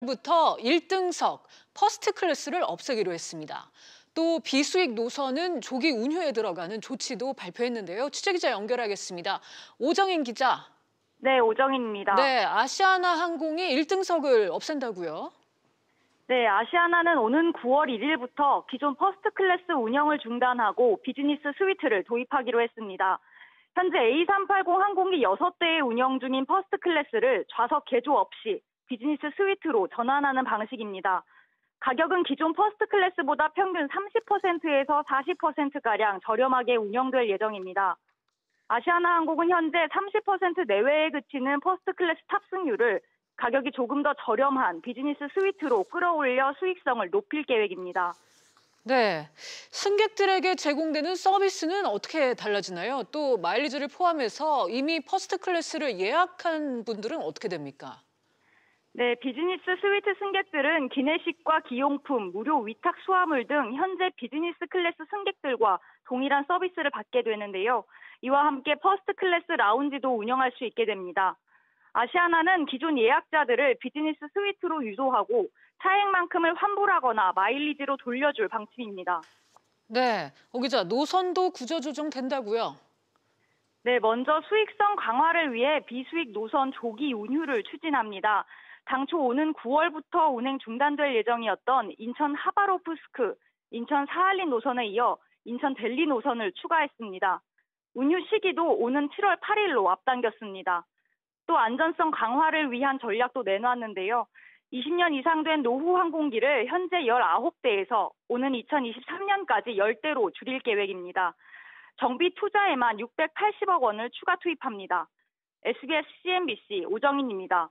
부터 1등석, 퍼스트 클래스를 없애기로 했습니다. 또 비수익 노선은 조기 운휴에 들어가는 조치도 발표했는데요. 취재기자 연결하겠습니다. 오정인 기자. 네, 오정인입니다. 네, 아시아나 항공이 1등석을 없앤다고요? 네, 아시아나는 오는 9월 1일부터 기존 퍼스트 클래스 운영을 중단하고 비즈니스 스위트를 도입하기로 했습니다. 현재 A380 항공기 6대에 운영 중인 퍼스트 클래스를 좌석 개조 없이 비즈니스 스위트로 전환하는 방식입니다. 가격은 기존 퍼스트 클래스보다 평균 30%에서 40%가량 저렴하게 운영될 예정입니다. 아시아나 항공은 현재 30% 내외에 그치는 퍼스트 클래스 탑승률을 가격이 조금 더 저렴한 비즈니스 스위트로 끌어올려 수익성을 높일 계획입니다. 네, 승객들에게 제공되는 서비스는 어떻게 달라지나요? 또 마일리지를 포함해서 이미 퍼스트 클래스를 예약한 분들은 어떻게 됩니까? 네, 비즈니스 스위트 승객들은 기내식과 기용품, 무료 위탁 수화물 등 현재 비즈니스 클래스 승객들과 동일한 서비스를 받게 되는데요. 이와 함께 퍼스트 클래스 라운지도 운영할 수 있게 됩니다. 아시아나는 기존 예약자들을 비즈니스 스위트로 유도하고 차액만큼을 환불하거나 마일리지로 돌려줄 방침입니다. 네, 오 기자, 노선도 구조조정 된다고요? 네, 먼저 수익성 강화를 위해 비수익 노선 조기 운휴를 추진합니다. 당초 오는 9월부터 운행 중단될 예정이었던 인천 하바로프스크, 인천 사할린 노선에 이어 인천 델리 노선을 추가했습니다. 운휴 시기도 오는 7월 8일로 앞당겼습니다. 또 안전성 강화를 위한 전략도 내놨는데요. 20년 이상 된 노후 항공기를 현재 19대에서 오는 2023년까지 10대로 줄일 계획입니다. 정비 투자에만 680억 원을 추가 투입합니다. SBS CNBC 오정인입니다.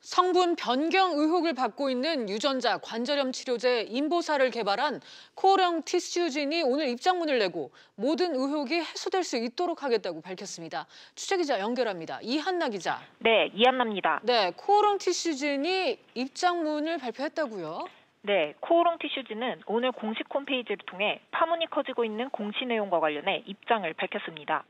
성분 변경 의혹을 받고 있는 유전자 관절염 치료제 인보사를 개발한 코오롱 티슈진이 오늘 입장문을 내고 모든 의혹이 해소될 수 있도록 하겠다고 밝혔습니다. 취재기자 연결합니다. 이한나 기자. 네, 이한나입니다. 네, 코오롱 티슈진이 입장문을 발표했다고요? 네, 코오롱 티슈즈는 오늘 공식 홈페이지를 통해 파문이 커지고 있는 공시 내용과 관련해 입장을 밝혔습니다.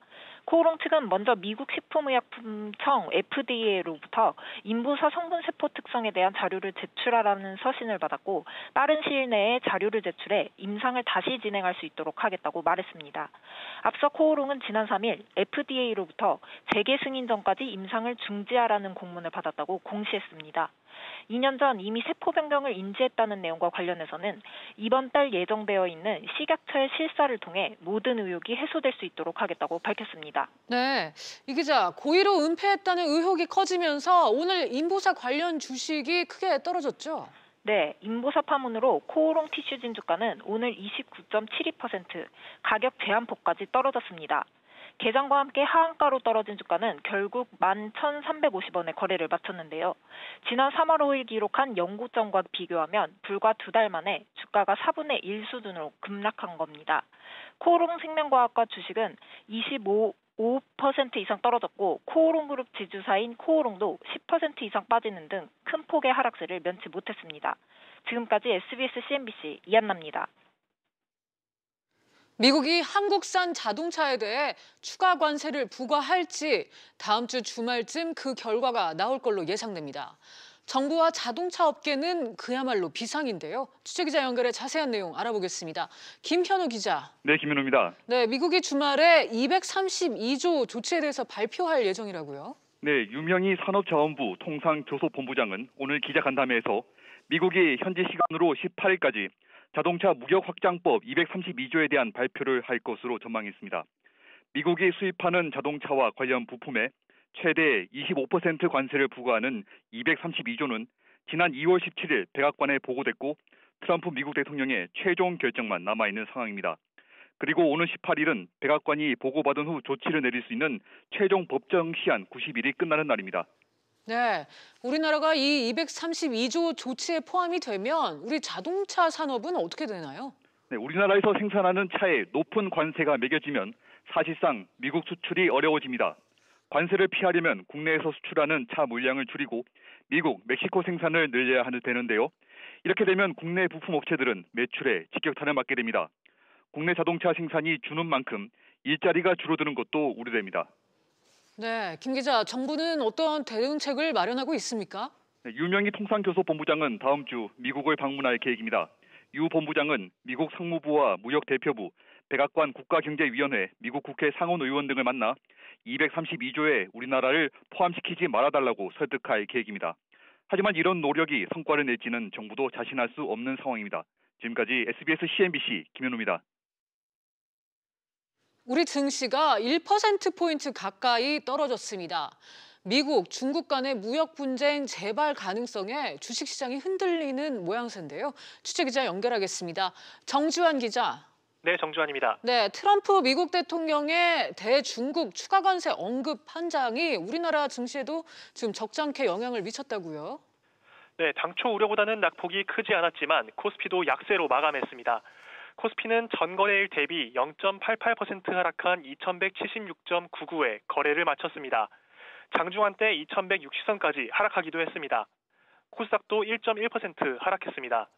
코오롱 측은 먼저 미국 식품의약품청 FDA로부터 인부사 성분 세포 특성에 대한 자료를 제출하라는 서신을 받았고 빠른 시일 내에 자료를 제출해 임상을 다시 진행할 수 있도록 하겠다고 말했습니다. 앞서 코오롱은 지난 3일 FDA로부터 재개 승인 전까지 임상을 중지하라는 공문을 받았다고 공시했습니다. 2년 전 이미 세포 변경을 인지했다는 내용과 관련해서는 이번 달 예정되어 있는 식약처의 실사를 통해 모든 의혹이 해소될 수 있도록 하겠다고 밝혔습니다. 네, 이 기자, 고의로 은폐했다는 의혹이 커지면서 오늘 인보사 관련 주식이 크게 떨어졌죠? 네, 인보사 파문으로 코오롱 티슈진 주가는 오늘 29.72%, 가격 제한폭까지 떨어졌습니다. 개장과 함께 하한가로 떨어진 주가는 결국 11,350원에 거래를 마쳤는데요. 지난 3월 5일 기록한 영구점과 비교하면 불과 2달 만에 주가가 4분의 1 수준으로 급락한 겁니다. 코오롱 생명과학과 주식은 5% 이상 떨어졌고 코오롱 그룹 지주사인 코오롱도 10% 이상 빠지는 등 큰 폭의 하락세를 면치 못했습니다. 지금까지 SBS CNBC 이한나입니다. 미국이 한국산 자동차에 대해 추가 관세를 부과할지 다음 주 주말쯤 그 결과가 나올 걸로 예상됩니다. 정부와 자동차 업계는 그야말로 비상인데요. 취재기자 연결해 자세한 내용 알아보겠습니다. 김현우 기자. 네, 김현우입니다. 네, 미국이 주말에 232조 조치에 대해서 발표할 예정이라고요? 네, 유명희 산업자원부 통상교섭본부장은 오늘 기자간담회에서 미국이 현지 시간으로 18일까지 자동차 무역 확장법 232조에 대한 발표를 할 것으로 전망했습니다. 미국이 수입하는 자동차와 관련 부품에 최대 25% 관세를 부과하는 232조는 지난 2월 17일 백악관에 보고됐고 트럼프 미국 대통령의 최종 결정만 남아있는 상황입니다. 그리고 오는 18일은 백악관이 보고받은 후 조치를 내릴 수 있는 최종 법정 시한 90일이 끝나는 날입니다. 네, 우리나라가 이 232조 조치에 포함이 되면 우리 자동차 산업은 어떻게 되나요? 네, 우리나라에서 생산하는 차에 높은 관세가 매겨지면 사실상 미국 수출이 어려워집니다. 관세를 피하려면 국내에서 수출하는 차 물량을 줄이고 미국, 멕시코 생산을 늘려야 되는데요. 이렇게 되면 국내 부품 업체들은 매출에 직격탄을 맞게 됩니다. 국내 자동차 생산이 주는 만큼 일자리가 줄어드는 것도 우려됩니다. 네, 김 기자, 정부는 어떤 대응책을 마련하고 있습니까? 네, 유명희 통상교섭본부장은 다음 주 미국을 방문할 계획입니다. 유 본부장은 미국 상무부와 무역대표부, 백악관 국가경제위원회, 미국 국회 상원의원 등을 만나 232조에 우리나라를 포함시키지 말아달라고 설득할 계획입니다. 하지만 이런 노력이 성과를 낼지는 정부도 자신할 수 없는 상황입니다. 지금까지 SBS CNBC 김현우입니다. 우리 증시가 1%포인트 가까이 떨어졌습니다. 미국, 중국 간의 무역 분쟁 재발 가능성에 주식시장이 흔들리는 모양새인데요. 취재기자 연결하겠습니다. 정지환 기자. 네, 정주환입니다. 네, 트럼프 미국 대통령의 대중국 추가 관세 언급 한 장이 우리나라 증시에도 지금 적잖게 영향을 미쳤다고요? 네, 당초 우려보다는 낙폭이 크지 않았지만 코스피도 약세로 마감했습니다. 코스피는 전거래일 대비 0.88% 하락한 2176.99에 거래를 마쳤습니다. 장중한 때 2160선까지 하락하기도 했습니다. 코스닥도 1.1% 하락했습니다.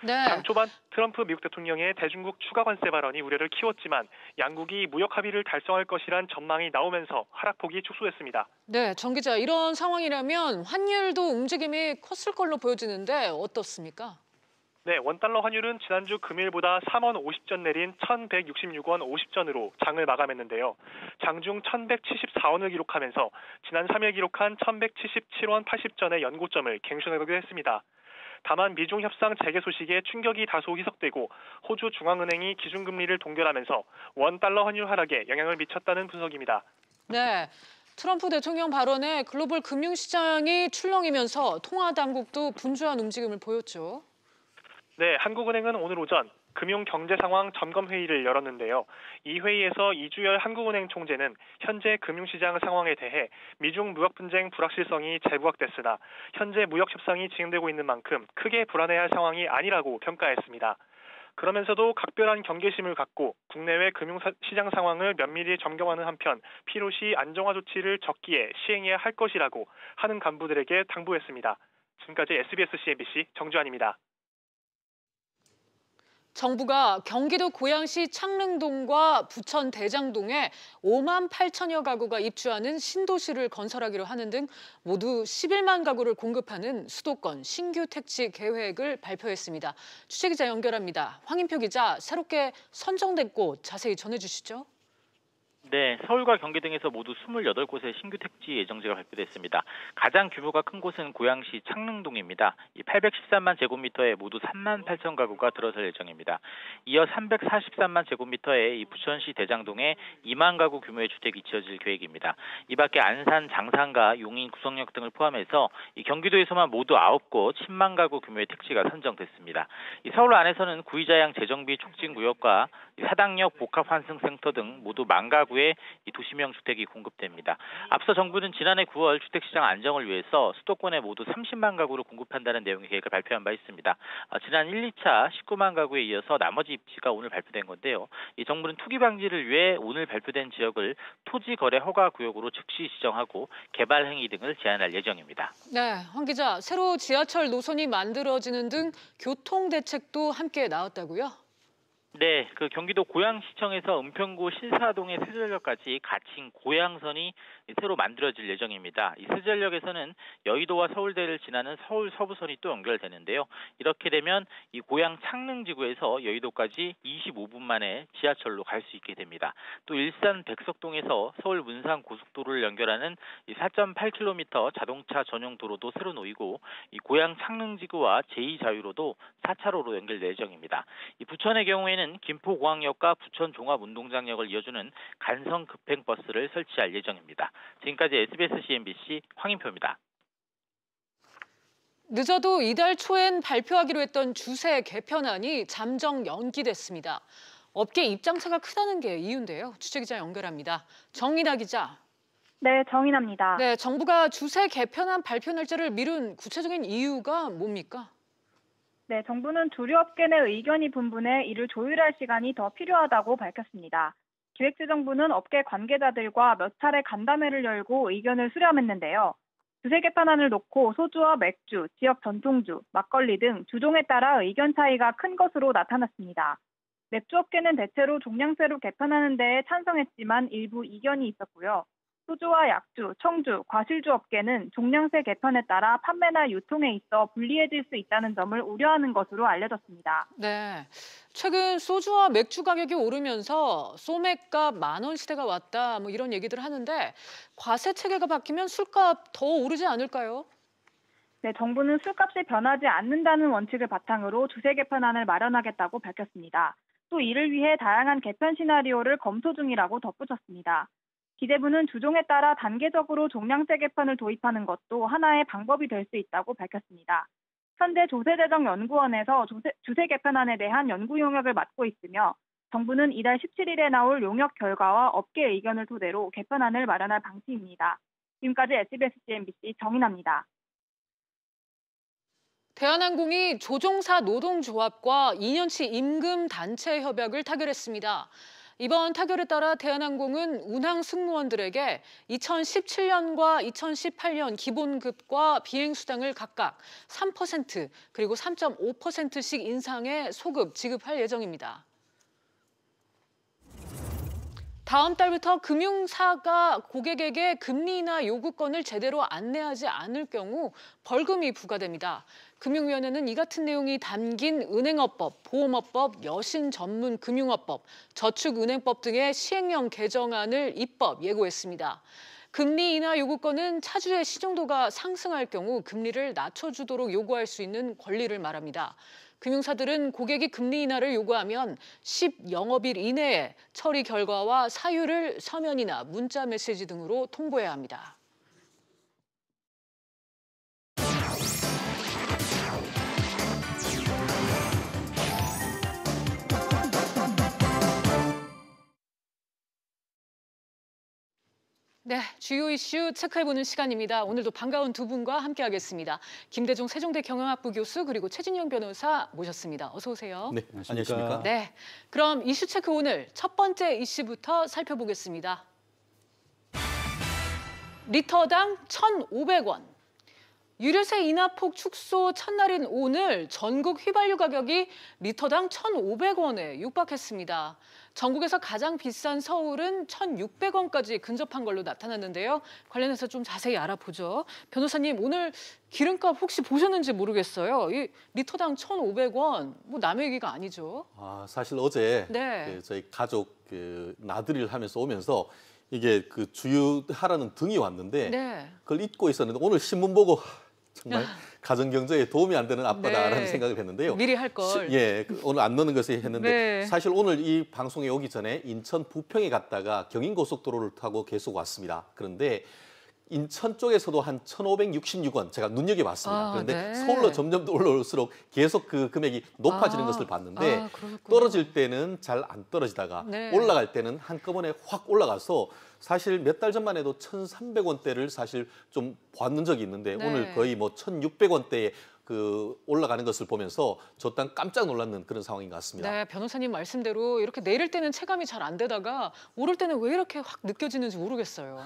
네. 장 초반 트럼프 미국 대통령의 대중국 추가 관세 발언이 우려를 키웠지만 양국이 무역 합의를 달성할 것이란 전망이 나오면서 하락폭이 축소했습니다. 네, 정 기자, 이런 상황이라면 환율도 움직임이 컸을 걸로 보여지는데 어떻습니까? 네, 원달러 환율은 지난주 금요일보다 3원 50전 내린 1,166원 50전으로 장을 마감했는데요. 장중 1,174원을 기록하면서 지난 3일 기록한 1,177원 80전의 연고점을 갱신하기도 했습니다. 다만 미중 협상 재개 소식에 충격이 다소 희석되고 호주 중앙은행이 기준금리를 동결하면서 원달러 환율 하락에 영향을 미쳤다는 분석입니다. 네, 트럼프 대통령 발언에 글로벌 금융시장이 출렁이면서 통화당국도 분주한 움직임을 보였죠. 네, 한국은행은 오늘 오전 금융경제상황 점검회의를 열었는데요. 이 회의에서 이주열 한국은행 총재는 현재 금융시장 상황에 대해 미중 무역 분쟁 불확실성이 재부각됐으나 현재 무역 협상이 진행되고 있는 만큼 크게 불안해할 상황이 아니라고 평가했습니다. 그러면서도 각별한 경계심을 갖고 국내외 금융시장 상황을 면밀히 점검하는 한편 필요시 안정화 조치를 적기에 시행해야 할 것이라고 하는 간부들에게 당부했습니다. 지금까지 SBS CNBC 정주환입니다. 정부가 경기도 고양시 창릉동과 부천 대장동에 5만 8천여 가구가 입주하는 신도시를 건설하기로 하는 등 모두 11만 가구를 공급하는 수도권 신규 택지 계획을 발표했습니다. 취재기자 연결합니다. 황인표 기자, 새롭게 선정된 곳 자세히 전해주시죠. 네, 서울과 경기 등에서 모두 28곳의 신규 택지 예정지가 발표됐습니다. 가장 규모가 큰 곳은 고양시 창릉동입니다. 813만 제곱미터에 모두 3만 8천 가구가 들어설 예정입니다. 이어 343만 제곱미터의 부천시 대장동에 2만 가구 규모의 주택이 지어질 계획입니다. 이 밖에 안산, 장산과 용인, 구성역 등을 포함해서 경기도에서만 모두 9곳 10만 가구 규모의 택지가 선정됐습니다. 서울 안에서는 구이자양 재정비 촉진구역과 사당역 복합환승센터 등 모두 1만 가구의 도시명 주택이 공급됩니다. 앞서 정부는 지난해 9월 주택시장 안정을 위해서 수도권에 모두 30만 가구를 공급한다는 내용의 계획을 발표한 바 있습니다. 지난 1, 2차 19만 가구에 이어서 나머지 입지가 오늘 발표된 건데요. 정부는 투기 방지를 위해 오늘 발표된 지역을 토지 거래 허가 구역으로 즉시 지정하고 개발 행위 등을 제한할 예정입니다. 네, 황 기자, 새로 지하철 노선이 만들어지는 등 교통 대책도 함께 나왔다고요? 네, 경기도 고양시청에서 은평구 신사동의 세전역까지 갇힌 고양선이 새로 만들어질 예정입니다. 이 세전역에서는 여의도와 서울대를 지나는 서울 서부선이 또 연결되는데요. 이렇게 되면 이 고양 창릉지구에서 여의도까지 25분 만에 지하철로 갈 수 있게 됩니다. 또 일산 백석동에서 서울 문산 고속도로를 연결하는 4.8km 자동차 전용 도로도 새로 놓이고 이 고양 창릉지구와 제2자유로도 4차로로 연결될 예정입니다. 이 부천의 경우에는 김포공항역과 부천 종합운동장역을 이어주는 간선 급행 버스를 설치할 예정입니다. 지금까지 SBS CNBC 황인표입니다. 늦어도 이달 초엔 발표하기로 했던 주세 개편안이 잠정 연기됐습니다. 업계 입장차가 크다는 게 이유인데요. 취재기자 연결합니다. 정인아 기자. 네, 정인아입니다. 네, 정부가 주세 개편안 발표 날짜를 미룬 구체적인 이유가 뭡니까? 네, 정부는 주류업계 내 의견이 분분해 이를 조율할 시간이 더 필요하다고 밝혔습니다. 기획재정부는 업계 관계자들과 몇 차례 간담회를 열고 의견을 수렴했는데요. 주세 개편안을 놓고 소주와 맥주, 지역 전통주, 막걸리 등 주종에 따라 의견 차이가 큰 것으로 나타났습니다. 맥주업계는 대체로 종량제로 개편하는 데에 찬성했지만 일부 이견이 있었고요. 소주와 약주, 청주, 과실주 업계는 종량세 개편에 따라 판매나 유통에 있어 불리해질 수 있다는 점을 우려하는 것으로 알려졌습니다. 네. 최근 소주와 맥주 가격이 오르면서 소맥값 10,000원 시대가 왔다 뭐 이런 얘기들 하는데 과세 체계가 바뀌면 술값 더 오르지 않을까요? 네, 정부는 술값이 변하지 않는다는 원칙을 바탕으로 주세 개편안을 마련하겠다고 밝혔습니다. 또 이를 위해 다양한 개편 시나리오를 검토 중이라고 덧붙였습니다. 기재부는 주종에 따라 단계적으로 종량세 개편을 도입하는 것도 하나의 방법이 될 수 있다고 밝혔습니다. 현재 조세재정연구원에서 주세 개편안에 대한 연구 용역을 맡고 있으며 정부는 이달 17일에 나올 용역 결과와 업계 의견을 토대로 개편안을 마련할 방침입니다. 지금까지 SBS GMBC 정인아입니다. 대한항공이 조종사 노동조합과 2년치 임금 단체 협약을 타결했습니다. 이번 타결에 따라 대한항공은 운항 승무원들에게 2017년과 2018년 기본급과 비행수당을 각각 3% 그리고 3.5%씩 인상해 소급 지급할 예정입니다. 다음 달부터 금융사가 고객에게 금리 인하 요구권을 제대로 안내하지 않을 경우 벌금이 부과됩니다. 금융위원회는 이 같은 내용이 담긴 은행업법, 보험업법, 여신전문금융업법, 저축은행법 등의 시행령 개정안을 입법 예고했습니다. 금리 인하 요구권은 차주의 신용도가 상승할 경우 금리를 낮춰주도록 요구할 수 있는 권리를 말합니다. 금융사들은 고객이 금리 인하를 요구하면 10영업일 이내에 처리 결과와 사유를 서면이나 문자 메시지 등으로 통보해야 합니다. 네, 주요 이슈 체크해보는 시간입니다. 오늘도 반가운 두 분과 함께하겠습니다. 김대중 세종대 경영학부 교수 그리고 최진영 변호사 모셨습니다. 어서 오세요. 네, 안녕하십니까. 네, 그럼 이슈 체크 오늘 첫 번째 이슈부터 살펴보겠습니다. 리터당 1,500원. 유류세 인하폭 축소 첫날인 오늘 전국 휘발유 가격이 리터당 1,500원에 육박했습니다. 전국에서 가장 비싼 서울은 1,600원까지 근접한 걸로 나타났는데요. 관련해서 좀 자세히 알아보죠. 변호사님, 오늘 기름값 혹시 보셨는지 모르겠어요. 이 리터당 1,500원, 뭐 남의 얘기가 아니죠. 사실 어제 네. 저희 가족 나들이를 하면서 오면서 이게 주유하라는 등이 왔는데 네. 그걸 잊고 있었는데 오늘 신문 보고 정말 가정 경제에 도움이 안 되는 아빠다라는 네. 생각을 했는데요. 미리 할 걸. 오늘 안 넣는 것을 했는데 네. 사실 오늘 이 방송에 오기 전에 인천 부평에 갔다가 경인고속도로를 타고 계속 왔습니다. 그런데 인천 쪽에서도 한 1,566원 제가 눈여겨봤습니다. 그런데 네. 서울로 점점 더 올라올수록 계속 그 금액이 높아지는 것을 봤는데 떨어질 때는 잘 안 떨어지다가 네. 올라갈 때는 한꺼번에 확 올라가서 사실 몇 달 전만 해도 1,300원대를 사실 좀 봤는 적이 있는데 네. 오늘 거의 뭐 1,600원대에 올라가는 것을 보면서 저 또한 깜짝 놀랐는 그런 상황인 것 같습니다. 네, 변호사님 말씀대로 이렇게 내릴 때는 체감이 잘 안 되다가 오를 때는 왜 이렇게 확 느껴지는지 모르겠어요.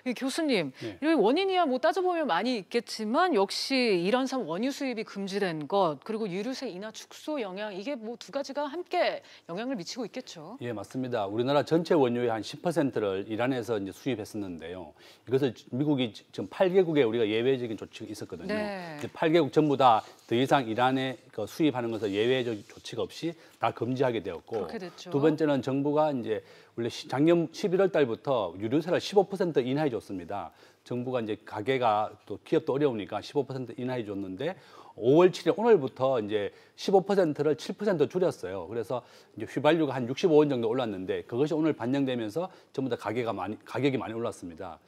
이 교수님, 네. 이 원인이야 뭐 따져보면 많이 있겠지만 역시 이란산 원유 수입이 금지된 것 그리고 유류세 인하 축소 영향 이게 뭐 두 가지가 함께 영향을 미치고 있겠죠. 예, 맞습니다. 우리나라 전체 원유의 한 10%를 이란에서 이제 수입했었는데요. 이것을 미국이 지금 8개국에 우리가 예외적인 조치가 있었거든요. 네. 8개국 전부 다 더 이상 이란에 수입하는 것을 예외적 조치가 없이 다 금지하게 되었고, 그렇게 됐죠. 두 번째는 정부가 이제 원래 작년 11월 달부터 유류세를 15% 인하해 줬습니다. 정부가 이제 가게가 또 기업도 어려우니까 15% 인하해 줬는데 5월 7일 오늘부터 이제 15%를 7% 줄였어요. 그래서 이제 휘발유가 한 65원 정도 올랐는데 그것이 오늘 반영되면서 전부 다 가격이 많이 올랐습니다.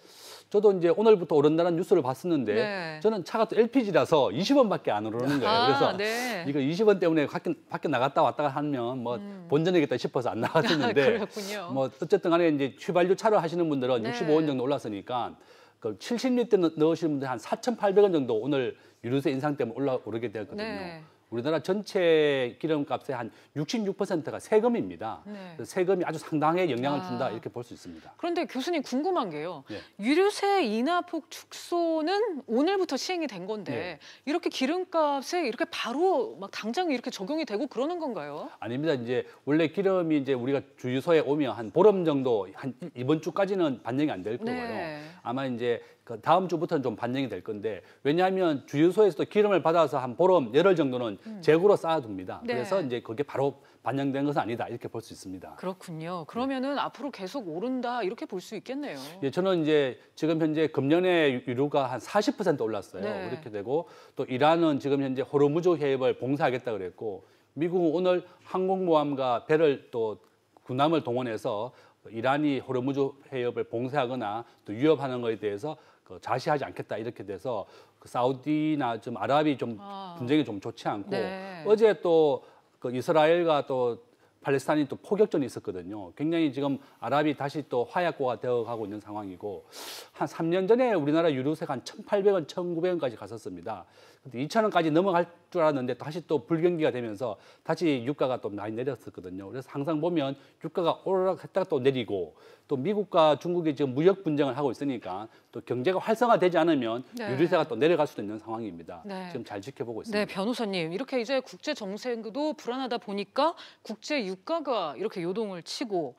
저도 이제 오늘부터 오른다는 뉴스를 봤었는데 네. 저는 차가 또 LPG라서 20원밖에 안 오르는 거예요. 그래서 네. 이거 20원 때문에 밖에 나갔다 왔다가 하면 뭐 본전이겠다 싶어서 안 나갔었는데 그렇군요. 뭐 어쨌든 간에 이제 휘발유 차로 하시는 분들은 네. 65원 정도 올랐으니까 그 70리터 넣으시는 분들 한 4,800원 정도 오늘 유류세 인상 때문에 오르게 되었거든요. 네. 우리나라 전체 기름값의 한 66%가 세금입니다. 네. 그래서 세금이 아주 상당히 영향을 준다 이렇게 볼 수 있습니다. 그런데 교수님 궁금한 게요. 네. 유류세 인하폭 축소는 오늘부터 시행이 된 건데 네. 이렇게 기름값에 이렇게 바로 막 당장 이렇게 적용이 되고 그러는 건가요? 아닙니다. 이제 원래 기름이 이제 우리가 주유소에 오면 한 보름 정도 한 이번 주까지는 반영이 안 될 거고요. 네. 아마 이제 그 다음 주부터는 좀 반영이 될 건데 왜냐하면 주유소에서도 기름을 받아서 한 보름 열흘 정도는 재고로 쌓아둡니다. 네. 그래서 이제 그게 바로 반영된 것은 아니다 이렇게 볼 수 있습니다. 그렇군요. 그러면은 앞으로 계속 오른다 이렇게 볼 수 있겠네요. 예, 저는 이제 지금 현재 금년에 유류가 한 40% 올랐어요. 네. 이렇게 되고 또 이란은 지금 현재 호르무즈 해협을 봉쇄하겠다 그랬고 미국은 오늘 항공모함과 배를 또 군함을 동원해서 이란이 호르무즈 해협을 봉쇄하거나 또 위협하는 것에 대해서 자시하지 않겠다 이렇게 돼서 사우디나 좀 아랍이 좀 분쟁이 좀 좋지 않고 네. 어제 또 그 이스라엘과 또 팔레스타인이 또 포격전이 있었거든요. 굉장히 지금 아랍이 다시 또 화약고가 되어가고 있는 상황이고 한 3년 전에 우리나라 유류세가 한 1,800원, 1,900원까지 갔었습니다. 근데 2,000원까지 넘어갈 줄 알았는데 다시 또 불경기가 되면서 다시 유가가 또 많이 내렸었거든요. 그래서 항상 보면 유가가 오르락했다가 또 내리고 또 미국과 중국이 지금 무역 분쟁을 하고 있으니까 또 경제가 활성화되지 않으면 네. 유류세가 또 내려갈 수도 있는 상황입니다. 네. 지금 잘 지켜보고 있습니다. 네, 변호사님. 이렇게 이제 국제 정세도 불안하다 보니까 국제 유가가 이렇게 요동을 치고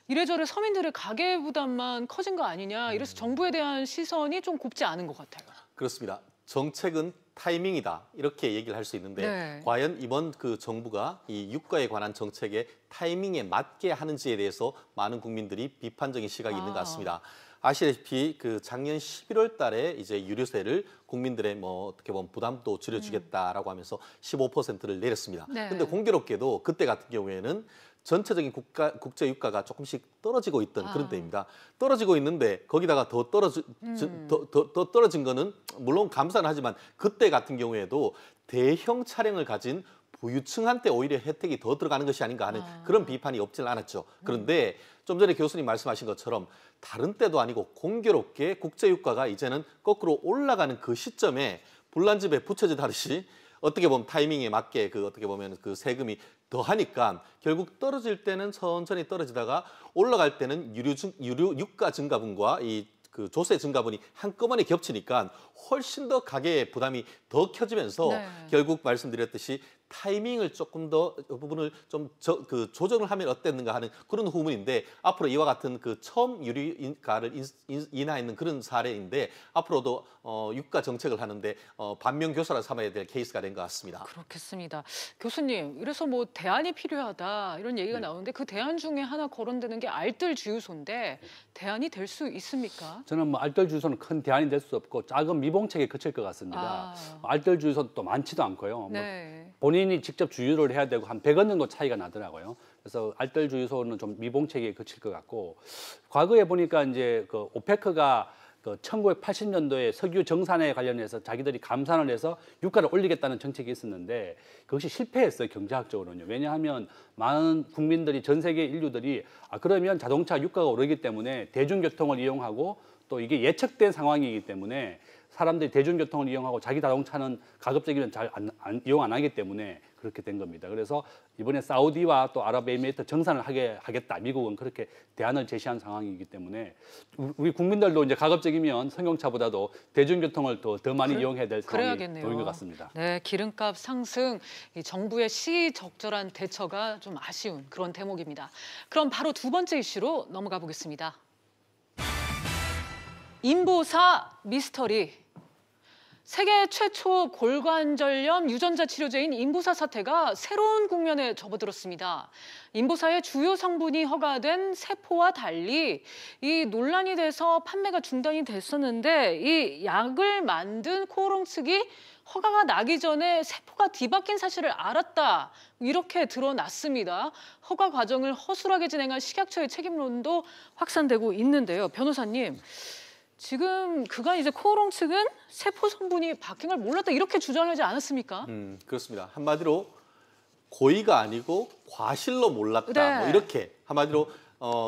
이래저래 서민들의 가계 부담만 커진 거 아니냐. 이래서 정부에 대한 시선이 좀 곱지 않은 것 같아요. 그렇습니다. 정책은 타이밍이다 이렇게 얘기를 할 수 있는데 네. 과연 이번 그 정부가 이 유가에 관한 정책의 타이밍에 맞게 하는지에 대해서 많은 국민들이 비판적인 시각이 있는 것 같습니다. 아시다시피 그 작년 11월 달에 이제 유류세를 국민들의 뭐 어떻게 보면 부담도 줄여주겠다라고 하면서 15%를 내렸습니다. 네. 근데 공교롭게도 그때 같은 경우에는 전체적인 국제 유가가 조금씩 떨어지고 있던 그런 때입니다. 떨어지고 있는데 거기다가 더 떨어진 거는 물론 감사는 하지만 그때 같은 경우에도 대형 차량을 가진 부유층한테 오히려 혜택이 더 들어가는 것이 아닌가 하는 그런 비판이 없지는 않았죠. 그런데 좀 전에 교수님 말씀하신 것처럼 다른 때도 아니고 공교롭게 국제 유가가 이제는 거꾸로 올라가는 그 시점에 불난집에 부처지듯이 어떻게 보면 타이밍에 맞게 그 어떻게 보면 그 세금이 더 하니까 결국 떨어질 때는 천천히 떨어지다가 올라갈 때는 유가 증가분과 이 그 조세 증가분이 한꺼번에 겹치니까 훨씬 더 가계의 부담이 더 커지면서 네. 결국 말씀드렸듯이 타이밍을 조금 더 부분을 좀 조정을 하면 어땠는가 하는 그런 후문인데 앞으로 이와 같은 그 처음 유류가를 인하했는 그런 사례인데 앞으로도 유가 정책을 하는데 반면교사로 삼아야 될 케이스가 된 것 같습니다. 그렇겠습니다. 교수님, 이래서 뭐 대안이 필요하다 이런 얘기가 나오는데 그 대안 중에 하나 거론되는 게 알뜰 주유소인데 대안이 될 수 있습니까? 저는 뭐 알뜰 주유소는 큰 대안이 될 수 없고 작은 미봉책에 그칠 것 같습니다. 알뜰 주유소도 또 많지도 않고요. 네. 본인이 직접 주유를 해야 되고 한 100원 정도 차이가 나더라고요. 그래서 알뜰 주유소는 좀 미봉책에 그칠 것 같고 과거에 보니까 이제 그 오페크가 그 1980년도에 석유 정산에 관련해서 자기들이 감산을 해서 유가를 올리겠다는 정책이 있었는데 그것이 실패했어요, 경제학적으로는요. 왜냐하면 많은 국민들이 전 세계 인류들이 그러면 자동차 유가가 오르기 때문에 대중교통을 이용하고 또 이게 예측된 상황이기 때문에 사람들이 대중교통을 이용하고 자기 자동차는 가급적이면 잘 이용 안 하기 때문에 그렇게 된 겁니다. 그래서 이번에 사우디와 또 아랍에미리트 정산을 하겠다. 미국은 그렇게 대안을 제시한 상황이기 때문에 우리 국민들도 이제 가급적이면 승용차보다도 대중교통을 더 많이 이용해야 될 상황이 놓인 것 같습니다. 네, 기름값 상승, 이 정부의 시적절한 대처가 좀 아쉬운 그런 대목입니다. 그럼 바로 두 번째 이슈로 넘어가 보겠습니다. 인보사 미스터리. 세계 최초 골관절염 유전자 치료제인 인보사 사태가 새로운 국면에 접어들었습니다. 인보사의 주요 성분이 허가된 세포와 달리 이 논란이 돼서 판매가 중단이 됐었는데 이 약을 만든 코오롱 측이 허가가 나기 전에 세포가 뒤바뀐 사실을 알았다. 이렇게 드러났습니다. 허가 과정을 허술하게 진행한 식약처의 책임론도 확산되고 있는데요. 변호사님. 지금 그간 이제 코오롱 측은 세포 성분이 바뀐 걸 몰랐다 이렇게 주장하지 않았습니까? 그렇습니다. 한마디로 고의가 아니고 과실로 몰랐다. 네. 뭐 이렇게 한마디로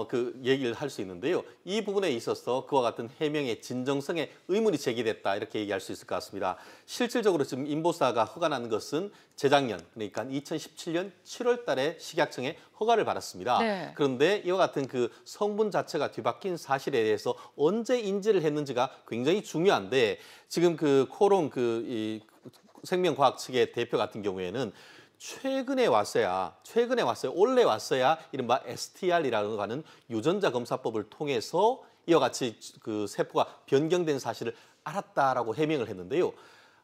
그 얘기를 할 수 있는데요. 이 부분에 있어서 그와 같은 해명의 진정성에 의문이 제기됐다 이렇게 얘기할 수 있을 것 같습니다. 실질적으로 지금 인보사가 허가 난 것은 재작년 그러니까 2017년 7월 달에 식약청에 허가를 받았습니다. 네. 그런데 이와 같은 그 성분 자체가 뒤바뀐 사실에 대해서 언제 인지를 했는지가 굉장히 중요한데 지금 그 코롱 이 생명과학 측의 대표 같은 경우에는 최근에 왔어야 올해 왔어야 이른바 STR이라고 하는 유전자 검사법을 통해서 이와 같이 그 세포가 변경된 사실을 알았다라고 해명을 했는데요.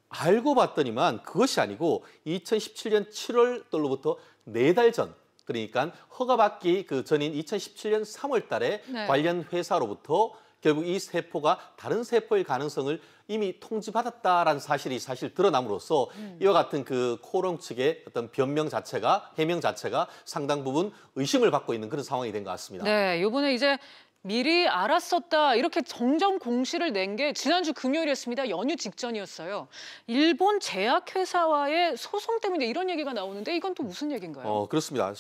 알고 봤더니만 그것이 아니고 2017년 7월 달로부터 4달 전 그러니까 허가받기 그 전인 2017년 3월 달에 네. 관련 회사로부터 결국 이 세포가 다른 세포일 가능성을 이미 통지받았다라는 사실이 사실 드러남으로써 이와 같은 그 코롱 측의 어떤 해명 자체가 상당 부분 의심을 받고 있는 그런 상황이 된 것 같습니다. 네, 이번에 이제 미리 알았었다 이렇게 정정 공시를 낸 게 지난주 금요일이었습니다. 연휴 직전이었어요. 일본 제약회사와의 소송 때문에 이런 얘기가 나오는데 이건 또 무슨 얘기인가요? 그렇습니다.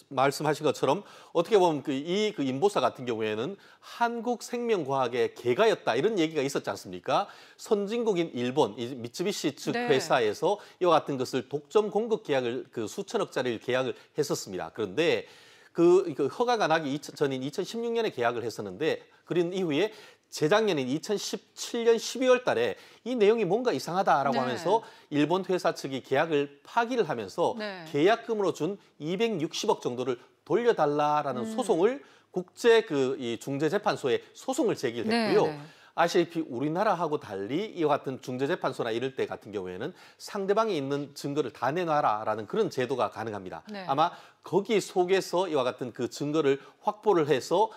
말씀하신 것처럼 어떻게 보면 그 인보사 같은 경우에는 한국생명과학의 개가였다 이런 얘기가 있었지 않습니까? 선진국인 일본 이 미쓰비시 측 네. 회사에서 이와 같은 것을 독점 공급 계약을 그 수천억짜리를 계약을 했었습니다. 그런데 그 허가가 나기 전인 2016년에 계약을 했었는데 그런 이후에 재작년인 2017년 12월 달에 이 내용이 뭔가 이상하다라고 네. 하면서 일본 회사 측이 계약을 파기를 하면서 네. 계약금으로 준 260억 정도를 돌려달라라는 소송을 국제 이 중재재판소에 소송을 제기를 했고요. 네, 네. 아시다시피 우리나라하고 달리 이와 같은 중재재판소나 이럴 때 같은 경우에는 상대방이 있는 증거를 다 내놔라라는 그런 제도가 가능합니다. 네. 아마 거기 속에서 이와 같은 그 증거를 확보를 해서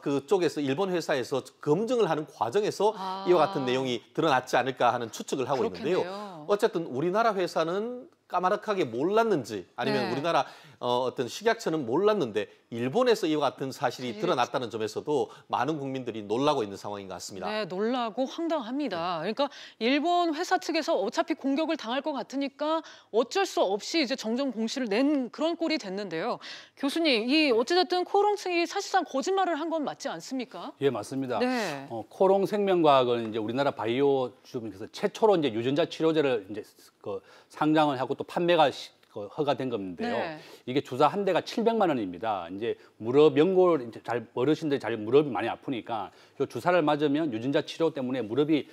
그쪽에서 일본 회사에서 검증을 하는 과정에서 이와 같은 내용이 드러났지 않을까 하는 추측을 하고 그렇겠네요. 있는데요. 어쨌든 우리나라 회사는 까마득하게 몰랐는지 아니면 네. 우리나라 어떤 식약처는 몰랐는데 일본에서 이와 같은 사실이 드러났다는 점에서도 많은 국민들이 놀라고 있는 상황인 것 같습니다. 네, 놀라고 황당합니다. 그러니까 일본 회사 측에서 어차피 공격을 당할 것 같으니까 어쩔 수 없이 이제 정정 공시를 낸 그런 꼴이 됐는데요. 교수님, 이 어찌됐든 코롱 측이 사실상 거짓말을 한 건 맞지 않습니까? 예, 맞습니다. 네. 코롱 생명과학은 이제 우리나라 바이오 중에서 최초로 이제 유전자 치료제를 이제 그 상장을 하고 또 판매가 허가된 건데요. 네. 이게 주사 한 대가 700만 원입니다. 이제 무릎 연골 이제 어르신들이 잘 무릎이 많이 아프니까 이 주사를 맞으면 유전자 치료 때문에 무릎이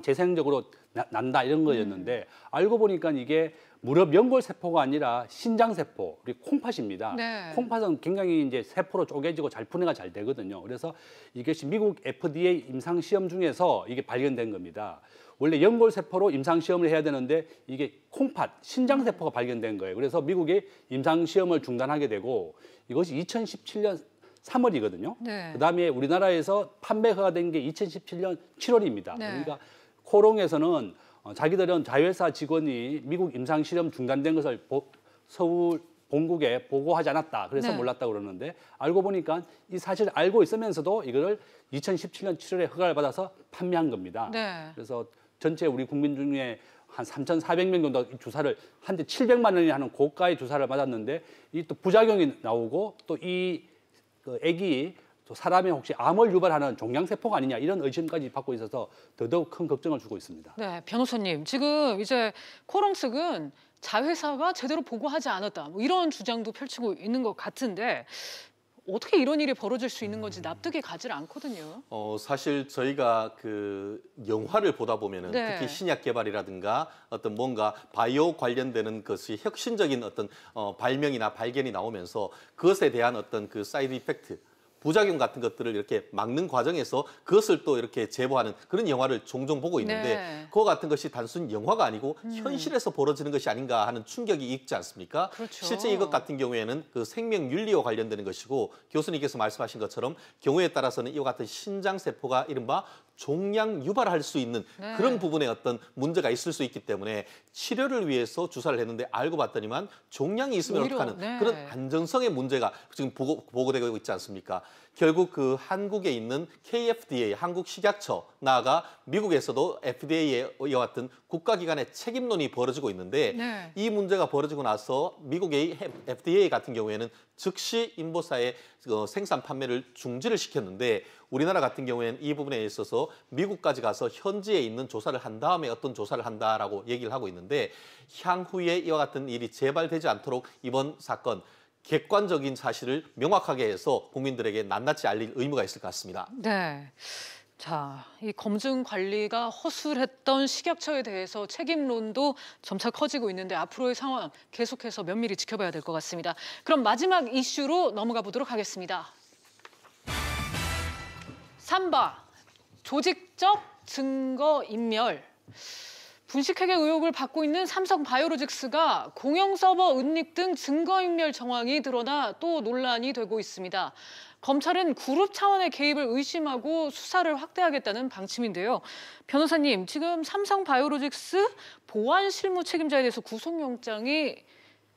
재생적으로 난다 이런 거였는데 알고 보니까 이게 무릎 연골 세포가 아니라 신장 세포, 우리 콩팥입니다. 네. 콩팥은 굉장히 이제 세포로 쪼개지고 잘 분해가 잘 되거든요. 그래서 이것이 미국 FDA 임상 시험 중에서 이게 발견된 겁니다. 원래 연골 세포로 임상 시험을 해야 되는데 이게 콩팥, 신장 세포가 발견된 거예요. 그래서 미국이 임상 시험을 중단하게 되고 이것이 2017년 3월이거든요. 네. 그다음에 우리나라에서 판매가 된 게 2017년 7월입니다. 네. 그러니까 코롱에서는 자기들은 자회사 직원이 미국 임상 실험 중단된 것을 서울 본국에 보고하지 않았다. 그래서 네. 몰랐다고 그러는데 알고 보니까 이 사실을 알고 있으면서도 이거를 2017년 7월에 허가를 받아서 판매한 겁니다. 네. 그래서 전체 우리 국민 중에 한 3,400명 정도 이 주사를 한 대 700만 원이 하는 고가의 주사를 맞았는데 이 또 부작용이 나오고 또 이 액이 또 사람의 혹시 암을 유발하는 종양세포가 아니냐 이런 의심까지 받고 있어서 더더욱 큰 걱정을 주고 있습니다. 네, 변호사님. 지금 이제 코롱 측은 자회사가 제대로 보고하지 않았다. 뭐 이런 주장도 펼치고 있는 것 같은데 어떻게 이런 일이 벌어질 수 있는 건지 납득이 가질 않거든요. 사실 저희가 그 영화를 보다 보면은 네. 특히 신약 개발이라든가 어떤 뭔가 바이오 관련되는 것이 혁신적인 어떤 발명이나 발견이 나오면서 그것에 대한 어떤 그 사이드 이펙트 부작용 같은 것들을 이렇게 막는 과정에서 그것을 또 이렇게 제보하는 그런 영화를 종종 보고 있는데 네. 그와 같은 것이 단순 영화가 아니고 현실에서 벌어지는 것이 아닌가 하는 충격이 있지 않습니까? 그렇죠. 실제 이것 같은 경우에는 그 생명윤리와 관련되는 것이고 교수님께서 말씀하신 것처럼 경우에 따라서는 이와 같은 신장세포가 이른바 종양 유발할 수 있는 그런 부분에 어떤 문제가 있을 수 있기 때문에 치료를 위해서 주사를 했는데 알고 봤더니만 종양이 있으면 어떡하는 그런 안전성의 문제가 지금 보고되고 있지 않습니까? 결국 그 한국에 있는 KFDA, 한국식약처, 나아가 미국에서도 FDA와 같은 국가기관의 책임론이 벌어지고 있는데 이 문제가 벌어지고 나서 미국의 FDA 같은 경우에는 즉시 인보사의 생산 판매를 중지를 시켰는데 우리나라 같은 경우에는 이 부분에 있어서 미국까지 가서 현지에 있는 조사를 한 다음에 어떤 조사를 한다라고 얘기를 하고 있는데 향후에 이와 같은 일이 재발되지 않도록 이번 사건 객관적인 사실을 명확하게 해서 국민들에게 낱낱이 알릴 의무가 있을 것 같습니다. 네. 자, 이 검증 관리가 허술했던 식약처에 대해서 책임론도 점차 커지고 있는데 앞으로의 상황 계속해서 면밀히 지켜봐야 될 것 같습니다. 그럼 마지막 이슈로 넘어가 보도록 하겠습니다. 삼바, 조직적 증거인멸. 분식회계 의혹을 받고 있는 삼성바이오로직스가 공영 서버 은닉 등 증거인멸 정황이 드러나 또 논란이 되고 있습니다. 검찰은 그룹 차원의 개입을 의심하고 수사를 확대하겠다는 방침인데요. 변호사님, 지금 삼성바이오로직스 보안 실무 책임자에 대해서 구속영장이